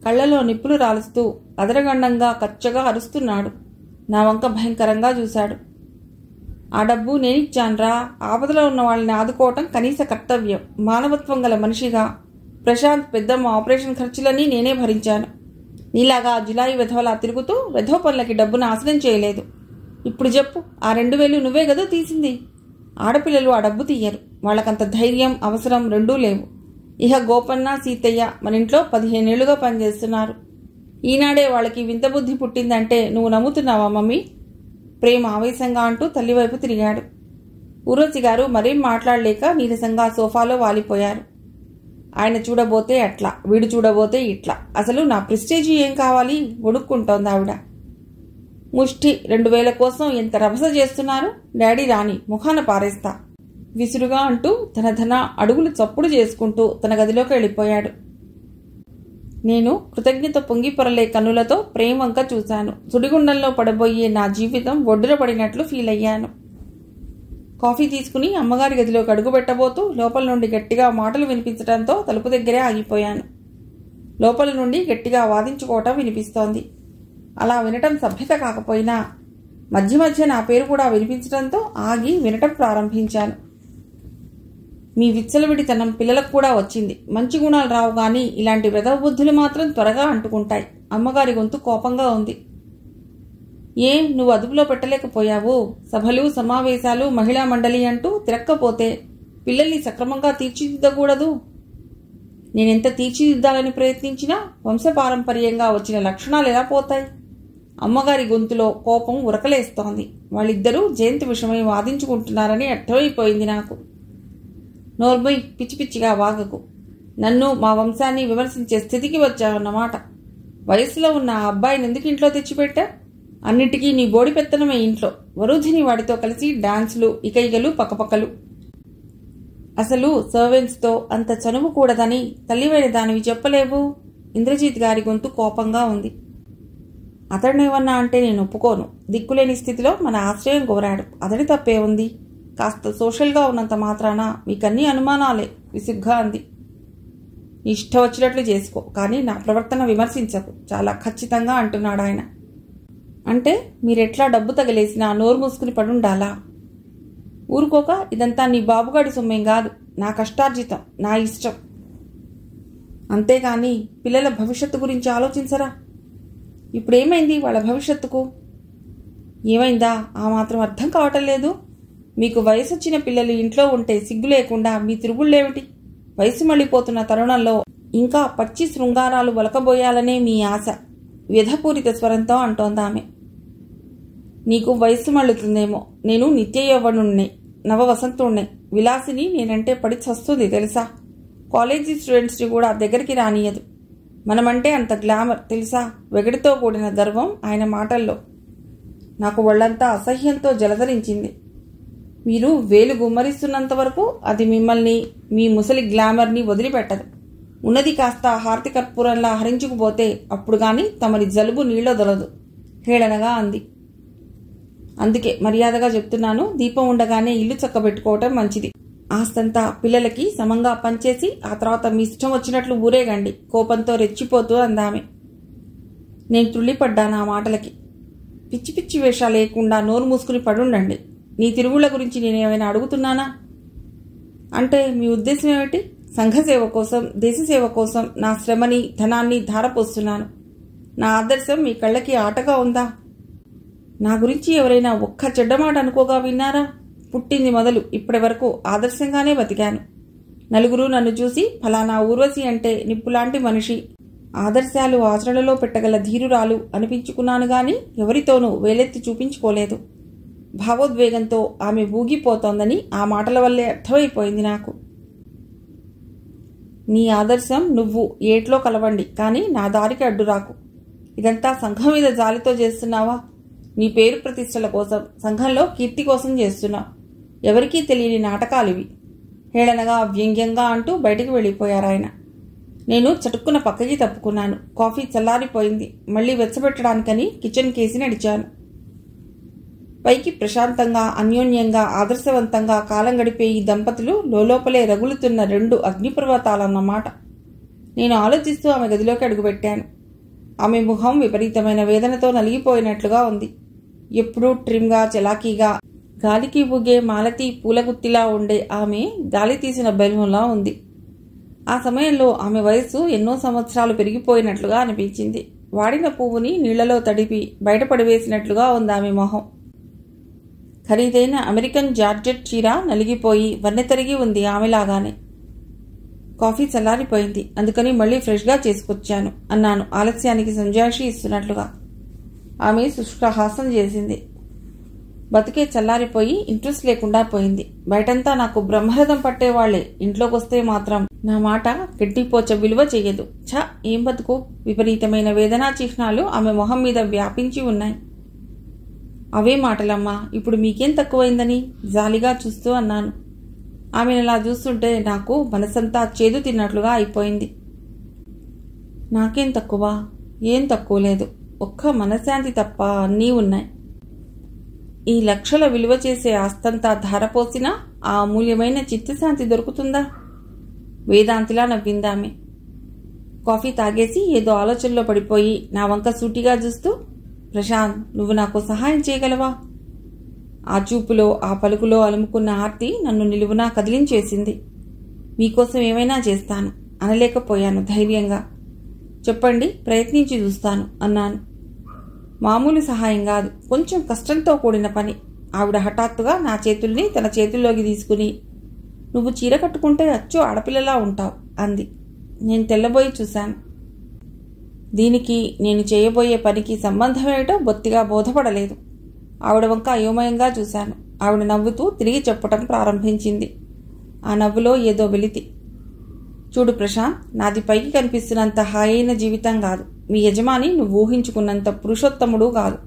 కళ్లలో నిప్పులు రాలుస్తూ అదరగండంగా కచ్చగా అరుస్తున్నాడు. నా వంక భయంకరంగా చూశాడు. ఆ డబ్బు నేనిచ్చాన్రా. ఆపదలో ఉన్న వాళ్ళని ఆదుకోవటం కనీస కర్తవ్యం. మానవత్వం గల మనిషిగా ప్రశాంత్ పెద్దమ్మ ఆపరేషన్ ఖర్చులన్నీ నేనే భరించాను. నీలాగా జులాయి వెధవలా తిరుగుతూ వెధవ పనులకి డబ్బు నాశనం చేయలేదు. ఇప్పుడు చెప్పు, ఆ 2000 నువ్వే గదో తీసింది? ఆడపిల్లలు ఆ డబ్బు తీయరు. వాళ్ళకంత ధైర్యం, అవసరం రెండూ లేవు. ఇహ గోపన్న, సీతయ్య మన ఇంట్లో 15 ఏళ్లుగా పనిచేస్తున్నారు. ఈనాడే వాళ్ళకి వింత బుద్ధి పుట్టిందంటే నువ్వు నమ్ముతున్నావా మమ్మీ? ప్రేమ ఆవేశంగా అంటూ తల్లివైపు తిరిగాడు. ఊర్వశి గారు మరేం మాట్లాడలేక నీరసంగా సోఫాలో వాలిపోయారు. ఆయన చూడబోతే అట్లా, వీడు చూడబోతే ఇట్లా. అసలు నా ప్రెస్టేజీ ఏం కావాలి? ఒడుక్కుంటోంది ఆవిడ. ముష్టి 2000 కోసం ఎంత రభస చేస్తున్నారు? డాడీ రాని ముఖాన పారేస్తా విసురుగా అంటూ ధన అడుగులు చప్పుడు చేసుకుంటూ తన గదిలోకి వెళ్ళిపోయాడు. నేను కృతజ్ఞత పొంగిపొరలే కన్నులతో ప్రేమ వంక చూశాను. సుడిగుండంలో పడబోయే నా జీవితం ఒడ్డున పడినట్లు ఫీల్ అయ్యాను. కాఫీ తీసుకుని అమ్మగారి గదిలోకి అడుగుపెట్టబోతూ లోపల నుండి గట్టిగా మాటలు వినిపించడంతో తలుపు దగ్గరే ఆగిపోయాను. లోపల నుండి గట్టిగా వాదించుకోవటం వినిపిస్తోంది. అలా వినటం సభ్యత కాకపోయినా మధ్య మధ్య నా పేరు కూడా వినిపించడంతో ఆగి వినటం ప్రారంభించాను. మీ విచ్చలవిడితనం పిల్లలకు కూడా వచ్చింది. మంచి గుణాలు రావు గాని ఇలాంటి వెధవ బుద్ధులు మాత్రం త్వరగా అంటుకుంటాయి. అమ్మగారి గొంతు కోపంగా ఉంది. నువ్వు అదుపులో పెట్టలేకపోయావు? సభలు, సమావేశాలు, మహిళా మండలి అంటూ తిరక్కపోతే పిల్లల్ని సక్రమంగా తీర్చిదిద్దకూడదు. నేనెంత తీర్చిదిద్దాలని ప్రయత్నించినా వంశపారంపర్యంగా వచ్చిన లక్షణాలు ఎలా పోతాయి? అమ్మగారి గొంతులో కోపం ఉరకలేస్తోంది. వాళ్ళిద్దరూ జయంతి విషయమై వాదించుకుంటున్నారని అర్థమైపోయింది నాకు. నోర్మై, పిచ్చి పిచ్చిగా వాగకు. నన్ను, మా వంశాన్ని విమర్శించే స్థితికి వచ్చావన్నమాట. వయసులో ఉన్న ఆ అబ్బాయిని ఎందుకు ఇంట్లో తెచ్చిపెట్టా? అన్నిటికీ నీ బోడి పెత్తనమే ఇంట్లో. వరుధిని వాడితో కలిసి డాన్సులు, ఇకైకలు, పక్కపక్కలు. అసలు సర్వెంట్స్తో అంత చనువు కూడదని తల్లివైన దానివి చెప్పలేవు. ఇంద్రజిత్ గారి గొంతు కోపంగా ఉంది. అతడినేమన్నా అంటే నేను ఒప్పుకోను. దిక్కులేని స్థితిలో మన ఆశ్రయం కోరాడు. అతడి తప్పే ఉంది. కాస్త సోషల్గా ఉన్నంత మాత్రాన మీకన్నీ అనుమానాలే విసుగ్గా అంది. ఇష్టం వచ్చినట్లు చేసుకో, కానీ నా ప్రవర్తన విమర్శించకు. చాలా ఖచ్చితంగా అంటున్నాడు ఆయన. అంటే మీరెట్లా డబ్బు తగిలేసినా నోరు మూసుకుని పడుండాలా? ఊరుకోక ఇదంతా నీ బాబుగాడి సొమ్మేం కాదు, నా కష్టార్జితం, నా ఇష్టం. అంతేగాని పిల్లల భవిష్యత్తు గురించి ఆలోచించరా? ఇప్పుడేమైంది వాళ్ళ భవిష్యత్తుకు? ఏమైందా? ఆ మాత్రం అర్థం కావటం లేదు. మీకు వయసు వచ్చిన పిల్లలు ఇంట్లో ఉంటే సిగ్గు లేకుండా మీ తిరుగుళ్ళేమిటి? వయసు మళ్ళీపోతున్న తరుణంలో ఇంకా పచ్చి శృంగారాలు వలకబోయాలనే మీ ఆశ వ్యధపూరిత స్వరంతో అంటోందామె. నీకు వయస్సు మళ్ళుతుందేమో. నేను నిత్య యవ్వనుణ్ణి, నవవసంతుణ్ణి. విలాసిని నేనంటే పడి చస్తుంది తెలుసా? కాలేజీ స్టూడెంట్స్ని కూడా దగ్గరికి రానియదు. మనమంటే అంత గ్లామర్ తెలుసా? వెగడితో కూడిన గర్వం ఆయన మాటల్లో. నాకు ఒళ్ళంతా అసహ్యంతో జలధరించింది. మీరు వేలు గుమ్మరిస్తున్నంత వరకు అది మిమ్మల్ని, మీ ముసలి గ్లామర్ని వదిలిపెట్టదు. ఉన్నది కాస్త హారతి కర్పూరంలా హరించుకుపోతే అప్పుడు గాని తమరి జలుబు నీళ్ళో దొలదు హేళనగా అంది. అందుకే మర్యాదగా చెప్తున్నాను, దీపం ఉండగానే ఇల్లు చక్కబెట్టుకోవటం మంచిది. ఆస్తంతా పిల్లలకి సమంగా పంచేసి ఆ తర్వాత మీ ఇష్టం వచ్చినట్లు ఊరేగండి కోపంతో రెచ్చిపోతూ అందామె. నేను తుళ్ళిపడ్డాను ఆ మాటలకి. పిచ్చి పిచ్చి వేషాలు లేకుండా నోరు మూసుకుని పడుండండి. నీ తిరుగుళ్ల గురించి నేనేమైనా అడుగుతున్నానా? అంటే మీ ఉద్దేశం ఏమిటి? సంఘసేవ కోసం, దేశసేవ కోసం నా శ్రమని, ధనాన్ని ధారపోస్తున్నాను. నా ఆదర్శం మీ కళ్ళకి ఆటగా ఉందా? నా గురించి ఎవరైనా ఒక్క చెడ్డమాట అనుకోగా విన్నారా? పుట్టింది మొదలు ఇప్పటి వరకు ఆదర్శంగానే బతికాను. నలుగురు నన్ను చూసి ఫలానా ఊర్వశి అంటే నిప్పులాంటి మనిషి, ఆదర్శాలు ఆచరణలో పెట్టగల ధీరురాలు అనిపించుకున్నాను గాని ఎవరితోనూ వేలెత్తి చూపించుకోలేదు. భావోద్వేగంతో ఆమె ఊగిపోతోందని ఆ మాటల వల్లే అర్థమైపోయింది నాకు. నీ ఆదర్శం నువ్వు ఏట్లో కలవండి, కానీ నా దారికి అడ్డురాకు. ఇదంతా సంఘం మీద జాలితో చేస్తున్నావా? నీ పేరు ప్రతిష్టల కోసం, సంఘంలో కీర్తి కోసం చేస్తున్నావు. ఎవరికీ తెలియని నాటకాలివి. హేళనగా, వ్యంగ్యంగా అంటూ బయటకు వెళ్ళిపోయారాయన. నేను చటుక్కున పక్కకి తప్పుకున్నాను. కాఫీ చల్లారిపోయింది. మళ్లీ వెచ్చబెట్టడానికని కిచెన్ కేసి నడిచాను. పైకి ప్రశాంతంగా, అన్యోన్యంగా, ఆదర్శవంతంగా కాలం గడిపే ఈ దంపతులు లోపలే రగులుతున్న రెండు అగ్నిపర్వతాలన్నమాట. నేను ఆలోచిస్తూ ఆమె గదిలోకి అడుగుపెట్టాను. ఆమె ముఖం విపరీతమైన వేదనతో నలిగిపోయినట్లుగా ఉంది. ఎప్పుడూ ట్రిమ్గా, చలాకీగా, గాలికి ఊగే మాలతీ పూలగుత్తిలా ఉండే ఆమె గాలి తీసిన బెలూన్లా ఉంది. ఆ సమయంలో ఆమె వయసు ఎన్నో సంవత్సరాలు పెరిగిపోయినట్లుగా అనిపించింది. వాడిన పువ్వుని నీళ్లలో తడిపి బయటపడివేసినట్లుగా ఉంది ఆమె మొహం. ఖరీదైన అమెరికన్ జార్జెట్ చీర నలిగిపోయి వన్నెతరిగి ఉంది ఆమెలాగానే. కాఫీ చల్లారిపోయింది, అందుకని మళ్లీ ఫ్రెష్గా చేసుకొచ్చాను అన్నాను ఆలస్యానికి సంజాయిషి ఇస్తున్నట్లుగా. ఆమె శుష్కహాసం చేసింది. బతుకే చల్లారిపోయి ఇంట్రెస్ట్ లేకుండా పోయింది. బయటంతా నాకు బ్రహ్మరథం పట్టేవాళ్లే, ఇంట్లోకొస్తే మాత్రం నా మాట గట్టిపోచ విలువ చెయ్యదు. ఛ, ఏం బతుకు! విపరీతమైన వేదనా చిహ్నాలు ఆమె మొహం మీద వ్యాపించి ఉన్నాయి. అవే మాటలమ్మా, ఇప్పుడు మీకేం తక్కువైందని జాలిగా చూస్తూ అన్నాను. ఆమెనలా చూస్తుంటే నాకు మనసంతా చేదు తిన్నట్లుగా అయిపోయింది. నాకేం తక్కువ? ఏం తక్కువ లేదు. ఒక్క మనశ్శాంతి తప్ప అన్నీ ఉన్నాయి. ఈ లక్షల విలువ చేసే ఆస్తంతా ధారపోసినా ఆ అమూల్యమైన చిత్తశాంతి దొరుకుతుందా? వేదాంతిలా నవ్విందామె. కాఫీ తాగేసి ఏదో ఆలోచనలో పడిపోయి నా వంక సూటిగా చూస్తూ, ప్రశాంత్, నువ్వు నాకు సహాయం చేయగలవా? ఆ చూపులో, ఆ పలుకులో అలుముకున్న ఆర్తి నన్ను నిలువునా కదిలించేసింది. మీకోసం ఏమైనా చేస్తాను అనలేకపోయాను ధైర్యంగా. చెప్పండి, ప్రయత్నించి చూస్తాను అన్నాను. మామూలు సహాయం కాదు, కొంచెం కష్టంతో కూడిన పని. ఆవిడ హఠాత్తుగా నా చేతుల్ని తన చేతుల్లోకి తీసుకుని, నువ్వు చీర కట్టుకుంటే అచ్చు ఆడపిల్లలా ఉంటావు అంది. నేను తెల్లబోయి చూశాను. దీనికి నేను చేయబోయే పనికి సంబంధమేమిటో బొత్తిగా బోధపడలేదు. ఆవిడ వంక అయోమయంగా చూశాను. ఆవిడ నవ్వుతూ తిరిగి చెప్పటం ప్రారంభించింది. ఆ నవ్వులో ఏదో వెలితి. చూడు ప్రశాంత్, నాది పైకి కనిపిస్తున్నంత హాయైన జీవితం కాదు. మీ యజమాని నువ్వు ఊహించుకున్నంత పురుషోత్తముడు కాదు.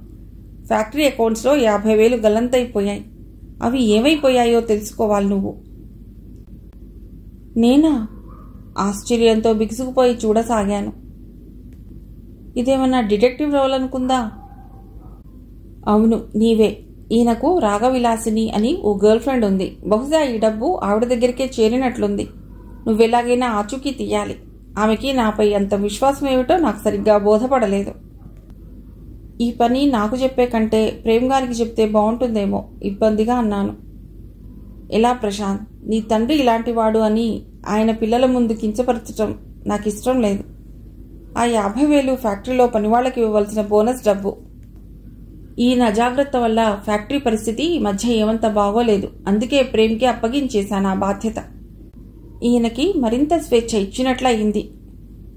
ఫ్యాక్టరీ అకౌంట్స్లో 50,000 గల్లంతైపోయాయి. అవి ఏమైపోయాయో తెలుసుకోవాలి నువ్వు. నేనా? ఆశ్చర్యంతో బిగుసుకుపోయి చూడసాగాను. ఇదేమన్నా డిటెక్టివ్ రోల్ అనుకుందా? అవును, నీవే. ఈయనకు రాగవిలాసిని అని ఓ గర్ల్ ఫ్రెండ్ ఉంది. బహుశా ఈ డబ్బు ఆవిడ దగ్గరికే చేరినట్లుంది. నువ్వెలాగైనా ఆచూకీ తీయాలి. ఆమెకి నాపై అంత విశ్వాసం ఏమిటో నాకు సరిగ్గా బోధపడలేదు. ఈ పని నాకు చెప్పే కంటే ప్రేమ్ గారికి చెప్తే బాగుంటుందేమో ఇబ్బందిగా అన్నాను. ఎలా ప్రశాంత్, నీ తండ్రి ఇలాంటివాడు అని ఆయన పిల్లల ముందు కించపరచటం నాకు ఇష్టం లేదు. ఆ 50,000 ఫ్యాక్టరీలో పనివాళ్లకు ఇవ్వవలసిన బోనస్ డబ్బు. ఈయన అజాగ్రత్త వల్ల ఫ్యాక్టరీ పరిస్థితి ఈ మధ్య ఏమంత బాగోలేదు. అందుకే ప్రేమ్కి అప్పగించేశాను ఆ బాధ్యత. ఈయనకి మరింత స్వేచ్ఛ ఇచ్చినట్లయింది.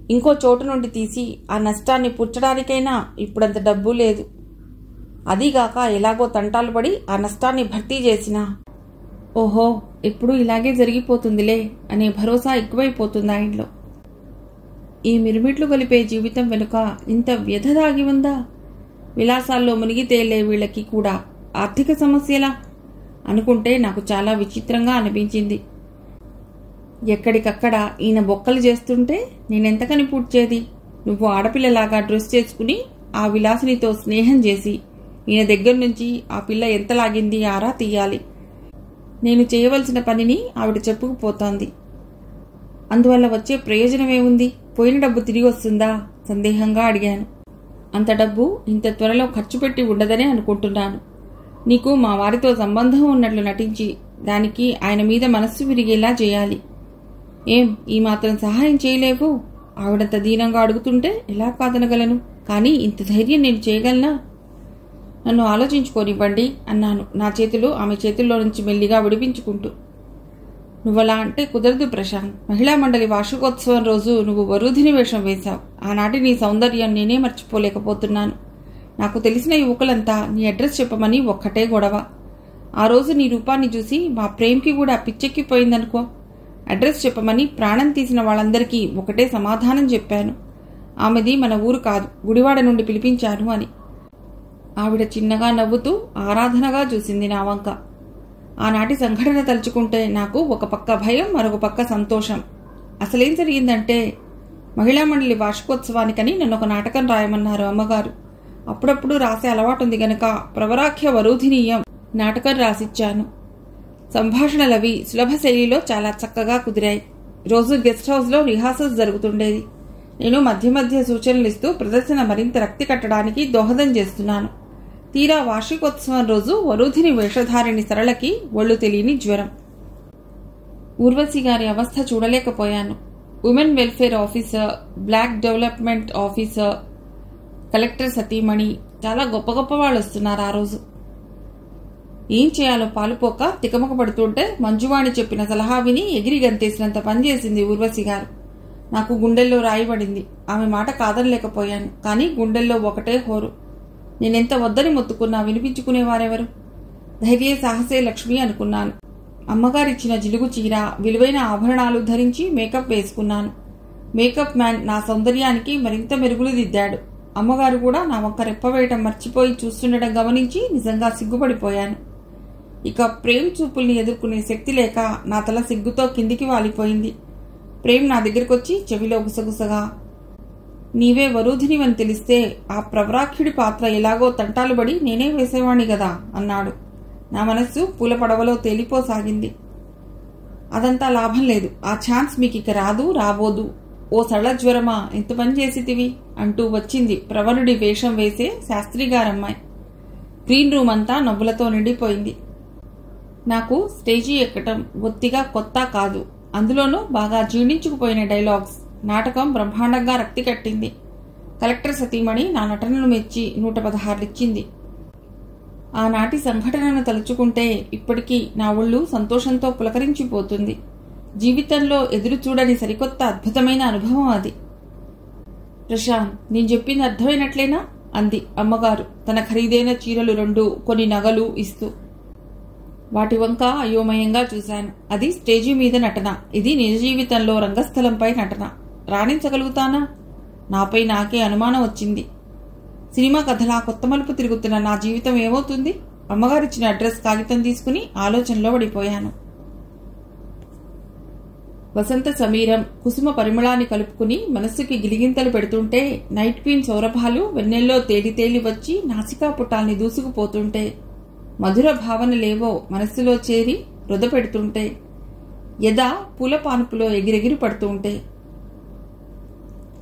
ఇంకో చోటు నుండి తీసి ఆ నష్టాన్ని పుచ్చడానికైనా ఇప్పుడంత డబ్బు లేదు. అదీగాక ఎలాగో తంటాలు పడి ఆ నష్టాన్ని భర్తీ చేసినా, ఓహో ఎప్పుడూ ఇలాగే జరిగిపోతుందిలే అనే భరోసా ఎక్కువైపోతుంది ఆయనలో. ఈ మిరుమిట్లు కలిపే జీవితం వెనుక ఇంత వ్యధ దాగి ఉందా? విలాసాల్లో మునిగి తేలే వీళ్లకి కూడా ఆర్థిక సమస్యలా అనుకుంటే నాకు చాలా విచిత్రంగా అనిపించింది. ఎక్కడికక్కడ ఈయన బొక్కలు చేస్తుంటే నేనెంతకని పూడ్చేది? నువ్వు ఆడపిల్లలాగా డ్రెస్ చేసుకుని ఆ విలాసినితో స్నేహం చేసి ఈయన దగ్గర నుంచి ఆ పిల్ల ఎంత లాగింది ఆరా తీయాలి. నేను చేయవలసిన పనిని ఆవిడ చెప్పుకుపోతోంది. అందువల్ల వచ్చే ప్రయోజనమేముంది? పోయిన డబ్బు తిరిగి వస్తుందా? సందేహంగా అడిగాను. అంత డబ్బు ఇంత త్వరలో ఖర్చు పెట్టి ఉండదనే అనుకుంటున్నాను. నీకు మా వారితో సంబంధం ఉన్నట్లు నటించి దానికి ఆయన మీద మనస్సు విరిగేలా చేయాలి. ఏం ఈ మాత్రం సహాయం చేయలేవు? ఆవిడంత దీనంగా అడుగుతుంటే ఎలా కాదనగలను? కానీ ఇంత ధైర్యం నేను చేయగలనా? నన్ను ఆలోచించుకోనివ్వండి అన్నాను, నా చేతులు ఆమె చేతుల్లో నుంచి మెల్లిగా విడిపించుకుంటూ. నువ్వలా అంటే కుదరదు ప్రశాంత్. మహిళా మండలి వార్షికోత్సవం రోజు నువ్వు వరుధిని వేషం వేశావు. ఆనాటి నీ సౌందర్యం నేనే మర్చిపోలేకపోతున్నాను. నాకు తెలిసిన యువకులంతా నీ అడ్రస్ చెప్పమని ఒక్కటే గొడవ. ఆ రోజు నీ రూపాన్ని చూసి మా ప్రేమ్కి కూడా పిచ్చెక్కిపోయిందనుకో. అడ్రస్ చెప్పమని ప్రాణం తీసిన వాళ్ళందరికీ ఒకటే సమాధానం చెప్పాను. ఆమెది మన ఊరు కాదు, గుడివాడ నుండి పిలిపించాను అని. ఆవిడ చిన్నగా నవ్వుతూ ఆరాధనగా చూసింది నా వంక. ఆనాటి సంఘటన తలుచుకుంటే నాకు ఒక పక్క భయం, మరొక పక్క సంతోషం. అసలేం జరిగిందంటే, మహిళా మండలి వార్షికోత్సవానికని నన్ను ఒక నాటకం రాయమన్నారు అమ్మగారు. అప్పుడప్పుడు రాసే అలవాటుంది గనక ప్రవరాఖ్య వరూధినీయం నాటకం రాసిచ్చాను. సంభాషణలవి సులభ శైలిలో చాలా చక్కగా కుదిరాయి. రోజు గెస్ట్ హౌస్లో రిహార్సల్స్ జరుగుతుండేది. నేను మధ్య మధ్య సూచనలిస్తూ ప్రదర్శన మరింత రక్తి కట్టడానికి దోహదం చేస్తున్నాను. తీరా వార్షికోత్సవం రోజు వరూధిని వేషధారిణి సరళకి ఒళ్ళు తెలియని జ్వరం. ఊర్వశి గారి అవస్థ చూడలేకపోయాను. Women welfare officer, block development officer, collector సతీమణి, చాలా గొప్ప గొప్ప వాళ్ళు వస్తున్నారు ఆ రోజు. ఏం చేయాలో పాలుపోక తికమక పడుతుంటే మంజువాణి చెప్పిన సలహా విని ఎగిరి గంతేసినంత పనిచేసింది ఊర్వశి గారు. నాకు గుండెల్లో రాయిపడింది. ఆమె మాట కాదనలేకపోయాను. కానీ గుండెల్లో ఒకటే హోరు. నేనెంత వద్దని మొత్తుకున్నా వినిపించుకునేవారెవరు? ధైర్య సాహసే లక్ష్మి అనుకున్నాను. అమ్మగారిచ్చిన జిలుగు చీర, విలువైన ఆభరణాలు ధరించి మేకప్ వేసుకున్నాను. మేకప్ మ్యాన్ నా సౌందర్యానికి మరింత మెరుగులు దిద్దాడు. అమ్మగారు కూడా నా వంక రెప్పవేయటం మర్చిపోయి చూస్తుండటం గమనించి నిజంగా సిగ్గుపడిపోయాను. ఇక ప్రేమ్ చూపుల్ని ఎదుర్కొనే శక్తి లేక నా తల సిగ్గుతో కిందికి వాలిపోయింది. ప్రేమ్ నా దగ్గరకొచ్చి చెవిలో గుసగుసగా, నీవే వరూధినివని తెలిస్తే ఆ ప్రవరాఖ్యుడి పాత్ర ఎలాగో తంటాలు పడి నేనే వేసేవాణ్ణి గదా అన్నాడు. నా మనస్సు పూల పడవలో తేలిపోసాగింది. అదంతా లాభం లేదు. ఆ ఛాన్స్ మీకిక రాదు, రాబోదు. ఓ సరళ జ్వరమా, ఎంత పని చేసితివి అంటూ వచ్చింది ప్రవరుడి వేషం వేసే శాస్త్రిగారమ్మాయి. గ్రీన్ రూమ్ అంతా నవ్వులతో నిండిపోయింది. నాకు స్టేజీ ఎక్కటం బొత్తిగా కొత్త కాదు. అందులోనూ బాగా జీర్ణించుకుపోయిన డైలాగ్స్. నాటకం బ్రహ్మాండంగా రక్తి కట్టింది. కలెక్టర్ సతీమణి నా నటనను మెచ్చి 116 ఇచ్చింది. ఆనాటి సంఘటనను తలుచుకుంటే ఇప్పటికీ నా ఒళ్ళు సంతోషంతో పులకరించిపోతుంది. జీవితంలో ఎదురు చూడని సరికొత్త అద్భుతమైన అనుభవం అది. ప్రశాంత్, నేను చెప్పింది అర్థమైనట్లేనా అంది అమ్మగారు తన ఖరీదైన చీరలు 2 కొన్ని నగలు ఇస్తూ. వాటి వంక అయోమయంగా చూశాను. అది స్టేజీ మీద నటన, ఇది నిజ జీవితంలో రంగస్థలంపై నటన. రాణించగలుగుతానా? నాపై నాకే అనుమానం వచ్చింది. సినిమా కథలా కొత్త మలుపు తిరుగుతున్న నా జీవితం ఏమవుతుంది? అమ్మగారిచ్చిన అడ్రస్ కాగితం తీసుకుని ఆలోచనలో పడిపోయాను. వసంత సమీరం, కుసుమ పరిమళాన్ని కలుపుకుని మనస్సుకి గిలిగింతలు పెడుతుంటే, నైట్ క్వీన్ సౌరభాలు వెన్నెల్లో తేలి తేలి వచ్చి నాసికా పుటాల్ని దూసుకుపోతుంటే, మధుర భావనలేవో మనస్సులో చేరి వృధ పెడుతుంటే, యదా పూల పానుపులో ఎగిరెగిరి పడుతూ ఉంటే,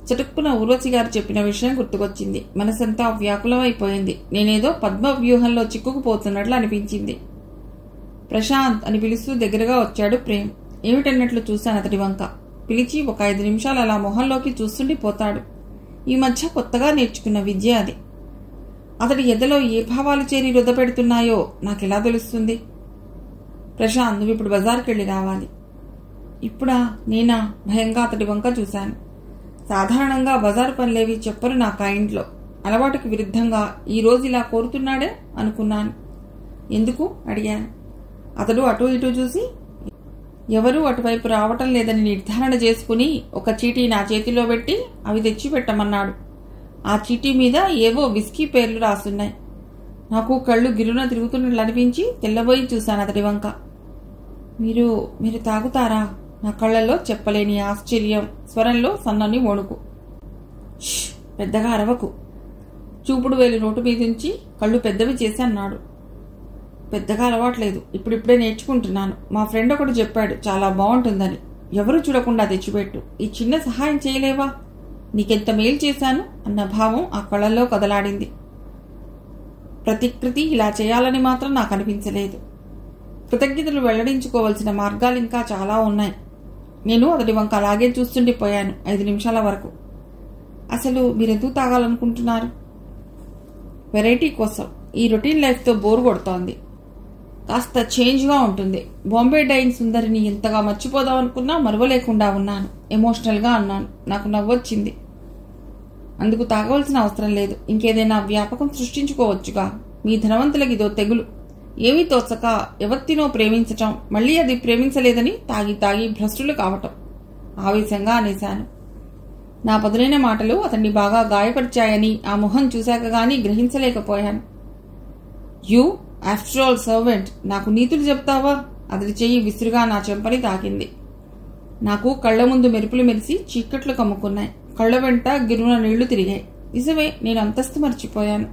చటుక్కున ఊర్వశి గారు చెప్పిన విషయం గుర్తుకొచ్చింది. మనసంతా వ్యాకులమైపోయింది. నేనేదో పద్మ వ్యూహంలో చిక్కుకుపోతున్నట్లు అనిపించింది. ప్రశాంత్ అని పిలుస్తూ దగ్గరగా వచ్చాడు ప్రేమ్. ఏమిటన్నట్లు చూశాను అతడి వంక. పిలిచి ఒక 5 నిమిషాలు అలా మొహంలోకి చూస్తుండి పోతాడు. ఈ మధ్య కొత్తగా నేర్చుకున్న విద్య అది. అతడి ఎదలో ఏ భావాలు చేరి వృధ పెడుతున్నాయో నాకెలా తెలుస్తుంది? ప్రశాంత్, నువ్వు ఇప్పుడు బజార్కి వెళ్ళి రావాలి. ఇప్పుడా? నేనా? భయంగా అతడి వంక చూశాను. సాధారణంగా బజారు పనులేవి చెప్పరు నాకు ఆ ఇంట్లో. అలవాటుకి విరుద్ధంగా ఈ రోజు ఇలా కోరుతున్నాడే అనుకున్నాను. ఎందుకు అడిగాను. అతడు అటూ ఇటూ చూసి ఎవరూ అటువైపు రావటం లేదని నిర్ధారణ చేసుకుని ఒక చీటీ నా చేతిలో పెట్టి అవి తెచ్చి పెట్టమన్నాడు. ఆ చీటీ మీద ఏవో విస్కీ పేర్లు రాసున్నాయి. నాకు కళ్ళు గిరున తిరుగుతున్నట్లు అనిపించి తెల్లబోయి చూశాను అతడి వంక. మీరు తాగుతారా? నా కళ్ళల్లో చెప్పలేని ఆశ్చర్యం, స్వరంలో సన్నని వణుకు. పెద్దగా అరవకు. చూపుడు వేలు నోటు మీదుంచి కళ్ళు పెద్దవి చేసి అన్నాడు. పెద్దగా అలవాట్లేదు, ఇప్పుడిప్పుడే నేర్చుకుంటున్నాను. మా ఫ్రెండ్ ఒకడు చెప్పాడు చాలా బాగుంటుందని. ఎవరూ చూడకుండా తెచ్చిపెట్టు. ఈ చిన్న సహాయం చేయలేవా? నీకెంత మేలు చేశాను అన్న భావం ఆ కళ్ళల్లో కదలాడింది. ప్రతికృతి ఇలా చేయాలని మాత్రం నాకు అనిపించలేదు. కృతజ్ఞతలు వెల్లడించుకోవలసిన మార్గాలు ఇంకా చాలా ఉన్నాయి. నేను అతడి వంక అలాగే చూస్తుండిపోయాను 5 నిమిషాల వరకు. అసలు మీరెందుకు తాగాలనుకుంటున్నారు? వెరైటీ కోసం. ఈ రొటీన్ లైఫ్తో బోర్ కొడుతోంది. కాస్త చేంజ్గా ఉంటుంది. బాంబే డైయింగ్ సుందరిని ఎంతగా మర్చిపోదామనుకున్నా మరవలేకుండా ఉన్నాను. ఎమోషనల్గా అన్నాను. నాకు నవ్వొచ్చింది. అందుకు తాగవలసిన అవసరం లేదు. ఇంకేదైనా వ్యాపకం సృష్టించుకోవచ్చుగా. మీ ధనవంతులకి ఇదో తెగులు. ఏమీ తోచక ఎవత్తినో ప్రేమించటం, మళ్లీ అది ప్రేమించలేదని తాగి తాగి భ్రష్టులు కావటం. ఆవేశంగా అనేశాను. నా పదునైన మాటలు అతన్ని బాగా గాయపరిచాయని ఆ మొహం చూశాక గానీ గ్రహించలేకపోయాను. యూ ఆఫ్టర్ ఆల్ సర్వెంట్, నాకు నీతులు చెప్తావా? అతడి చెయ్యి విసురుగా నా చెంపని తాకింది. నాకు కళ్ల ముందు మెరుపులు మెరిసి చీకట్లు కమ్ముకున్నాయి. కళ్ల వెంట గిరున నీళ్లు తిరిగాయి. నిజమే, నేను అంతస్తు మర్చిపోయాను.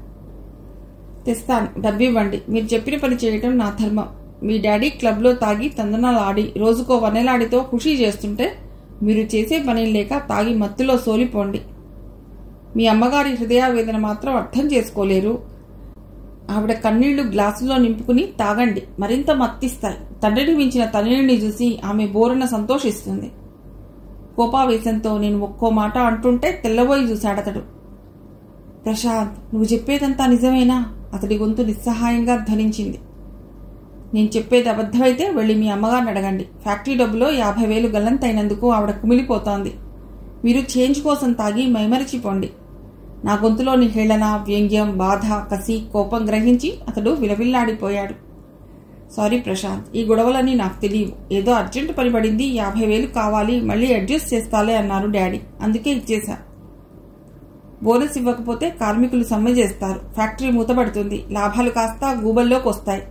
తెస్తాను, డబ్బివ్వండి. మీరు చెప్పిన పని చేయటం నా ధర్మం. మీ డాడీ క్లబ్లో తాగి తందనాలు ఆడి రోజుకో వన్నెలాడితో ఖుషీ చేస్తుంటే మీరు చేసే పని లేక తాగి మత్తులో సోలిపోండి. మీ అమ్మగారి హృదయావేదన మాత్రం అర్థం చేసుకోలేరు. ఆవిడ కన్నీళ్లు గ్లాసులో నింపుకుని తాగండి, మరింత మత్తిస్తాయి. తండ్రిని మించిన తల్లిని చూసి ఆమె బోరున సంతోషిస్తుంది. కోపావేశంతో నేను ఒక్కో మాట అంటుంటే తెల్లబోయి చూశాడతడు. ప్రశాంత్, నువ్వు చెప్పేదంతా నిజమేనా? అతడి గొంతు నిస్సహాయంగా ధ్వనించింది. నేను చెప్పేది అబద్ధమైతే వెళ్ళి మీ అమ్మగారిని అడగండి. ఫ్యాక్టరీ డబ్బులో 50,000 గల్లంతైనందుకు ఆవిడ కుమిలిపోతోంది. మీరు చేంజ్ కోసం తాగి మైమరిచిపోండి. నా గొంతులోని హేళన, వ్యంగ్యం, బాధ, కసి, కోపం గ్రహించి అతడు విలవిల్లాడిపోయాడు. సారీ ప్రశాంత్, ఈ గొడవలన్నీ నాకు తెలియవు. ఏదో అర్జెంటు పని పడింది, 50,000 కావాలి, మళ్ళీ అడ్జస్ట్ చేస్తాలే అన్నారు డాడీ. అందుకే ఇచ్చేశా. బోనస్ ఇవ్వకపోతే కార్మికులు సమ్మె చేస్తారు. ఫ్యాక్టరీ మూతపడుతుంది. లాభాలు కాస్త గూబల్లోకి వస్తాయి.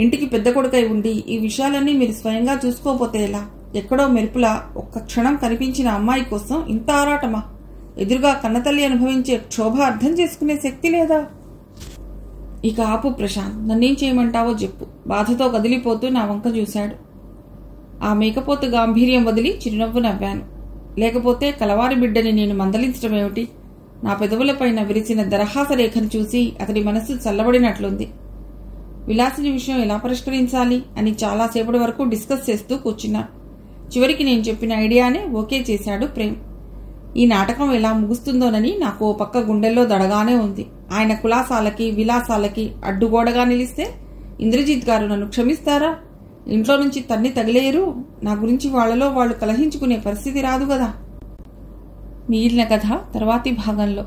ఇంటికి పెద్ద కొడుకై ఉండి ఈ విషయాలన్నీ మీరు స్వయంగా చూసుకోపోతే ఎలా? ఎక్కడో మెరుపులా ఒక్క క్షణం కనిపించిన అమ్మాయి కోసం ఇంత ఆరాటమా? ఎదురుగా కన్నతల్లి అనుభవించే క్షోభ అర్థం చేసుకునే శక్తి లేదా? ఇక ఆపు ప్రశాంత్, నన్నేం చేయమంటావో చెప్పు. బాధతో కదిలిపోతూ నా వంక చూశాడు. ఆ మేకపోతు గాంభీర్యం వదిలి చిరునవ్వు నవ్వాను. లేకపోతే కలవారి బిడ్డని నేను మందలించడం ఏమిటి? నా పెదవులపైన విరిసిన దరహాస రేఖను చూసి అతడి మనస్సు చల్లబడినట్లుంది. విలాసిని విషయం ఎలా పరిష్కరించాలి అని చాలాసేపటి వరకు డిస్కస్ చేస్తూ కూర్చున్నా. చివరికి నేను చెప్పిన ఐడియానే ఓకే చేశాడు ప్రేమ్. ఈ నాటకం ఎలా ముగుస్తుందోనని నాకు ఓ పక్క గుండెల్లో దడగానే ఉంది. ఆయన కులాసాలకి విలాసాలకి అడ్డుగోడగా నిలిస్తే ఇంద్రజిత్ గారు నన్ను క్షమిస్తారా? ఇంట్లో నుంచి తన్ని తగిలేరు. నా గురించి వాళ్లలో వాళ్లు కలహించుకునే పరిస్థితి రాదు కదా. మిగిలిన కథ తర్వాతి భాగంలో.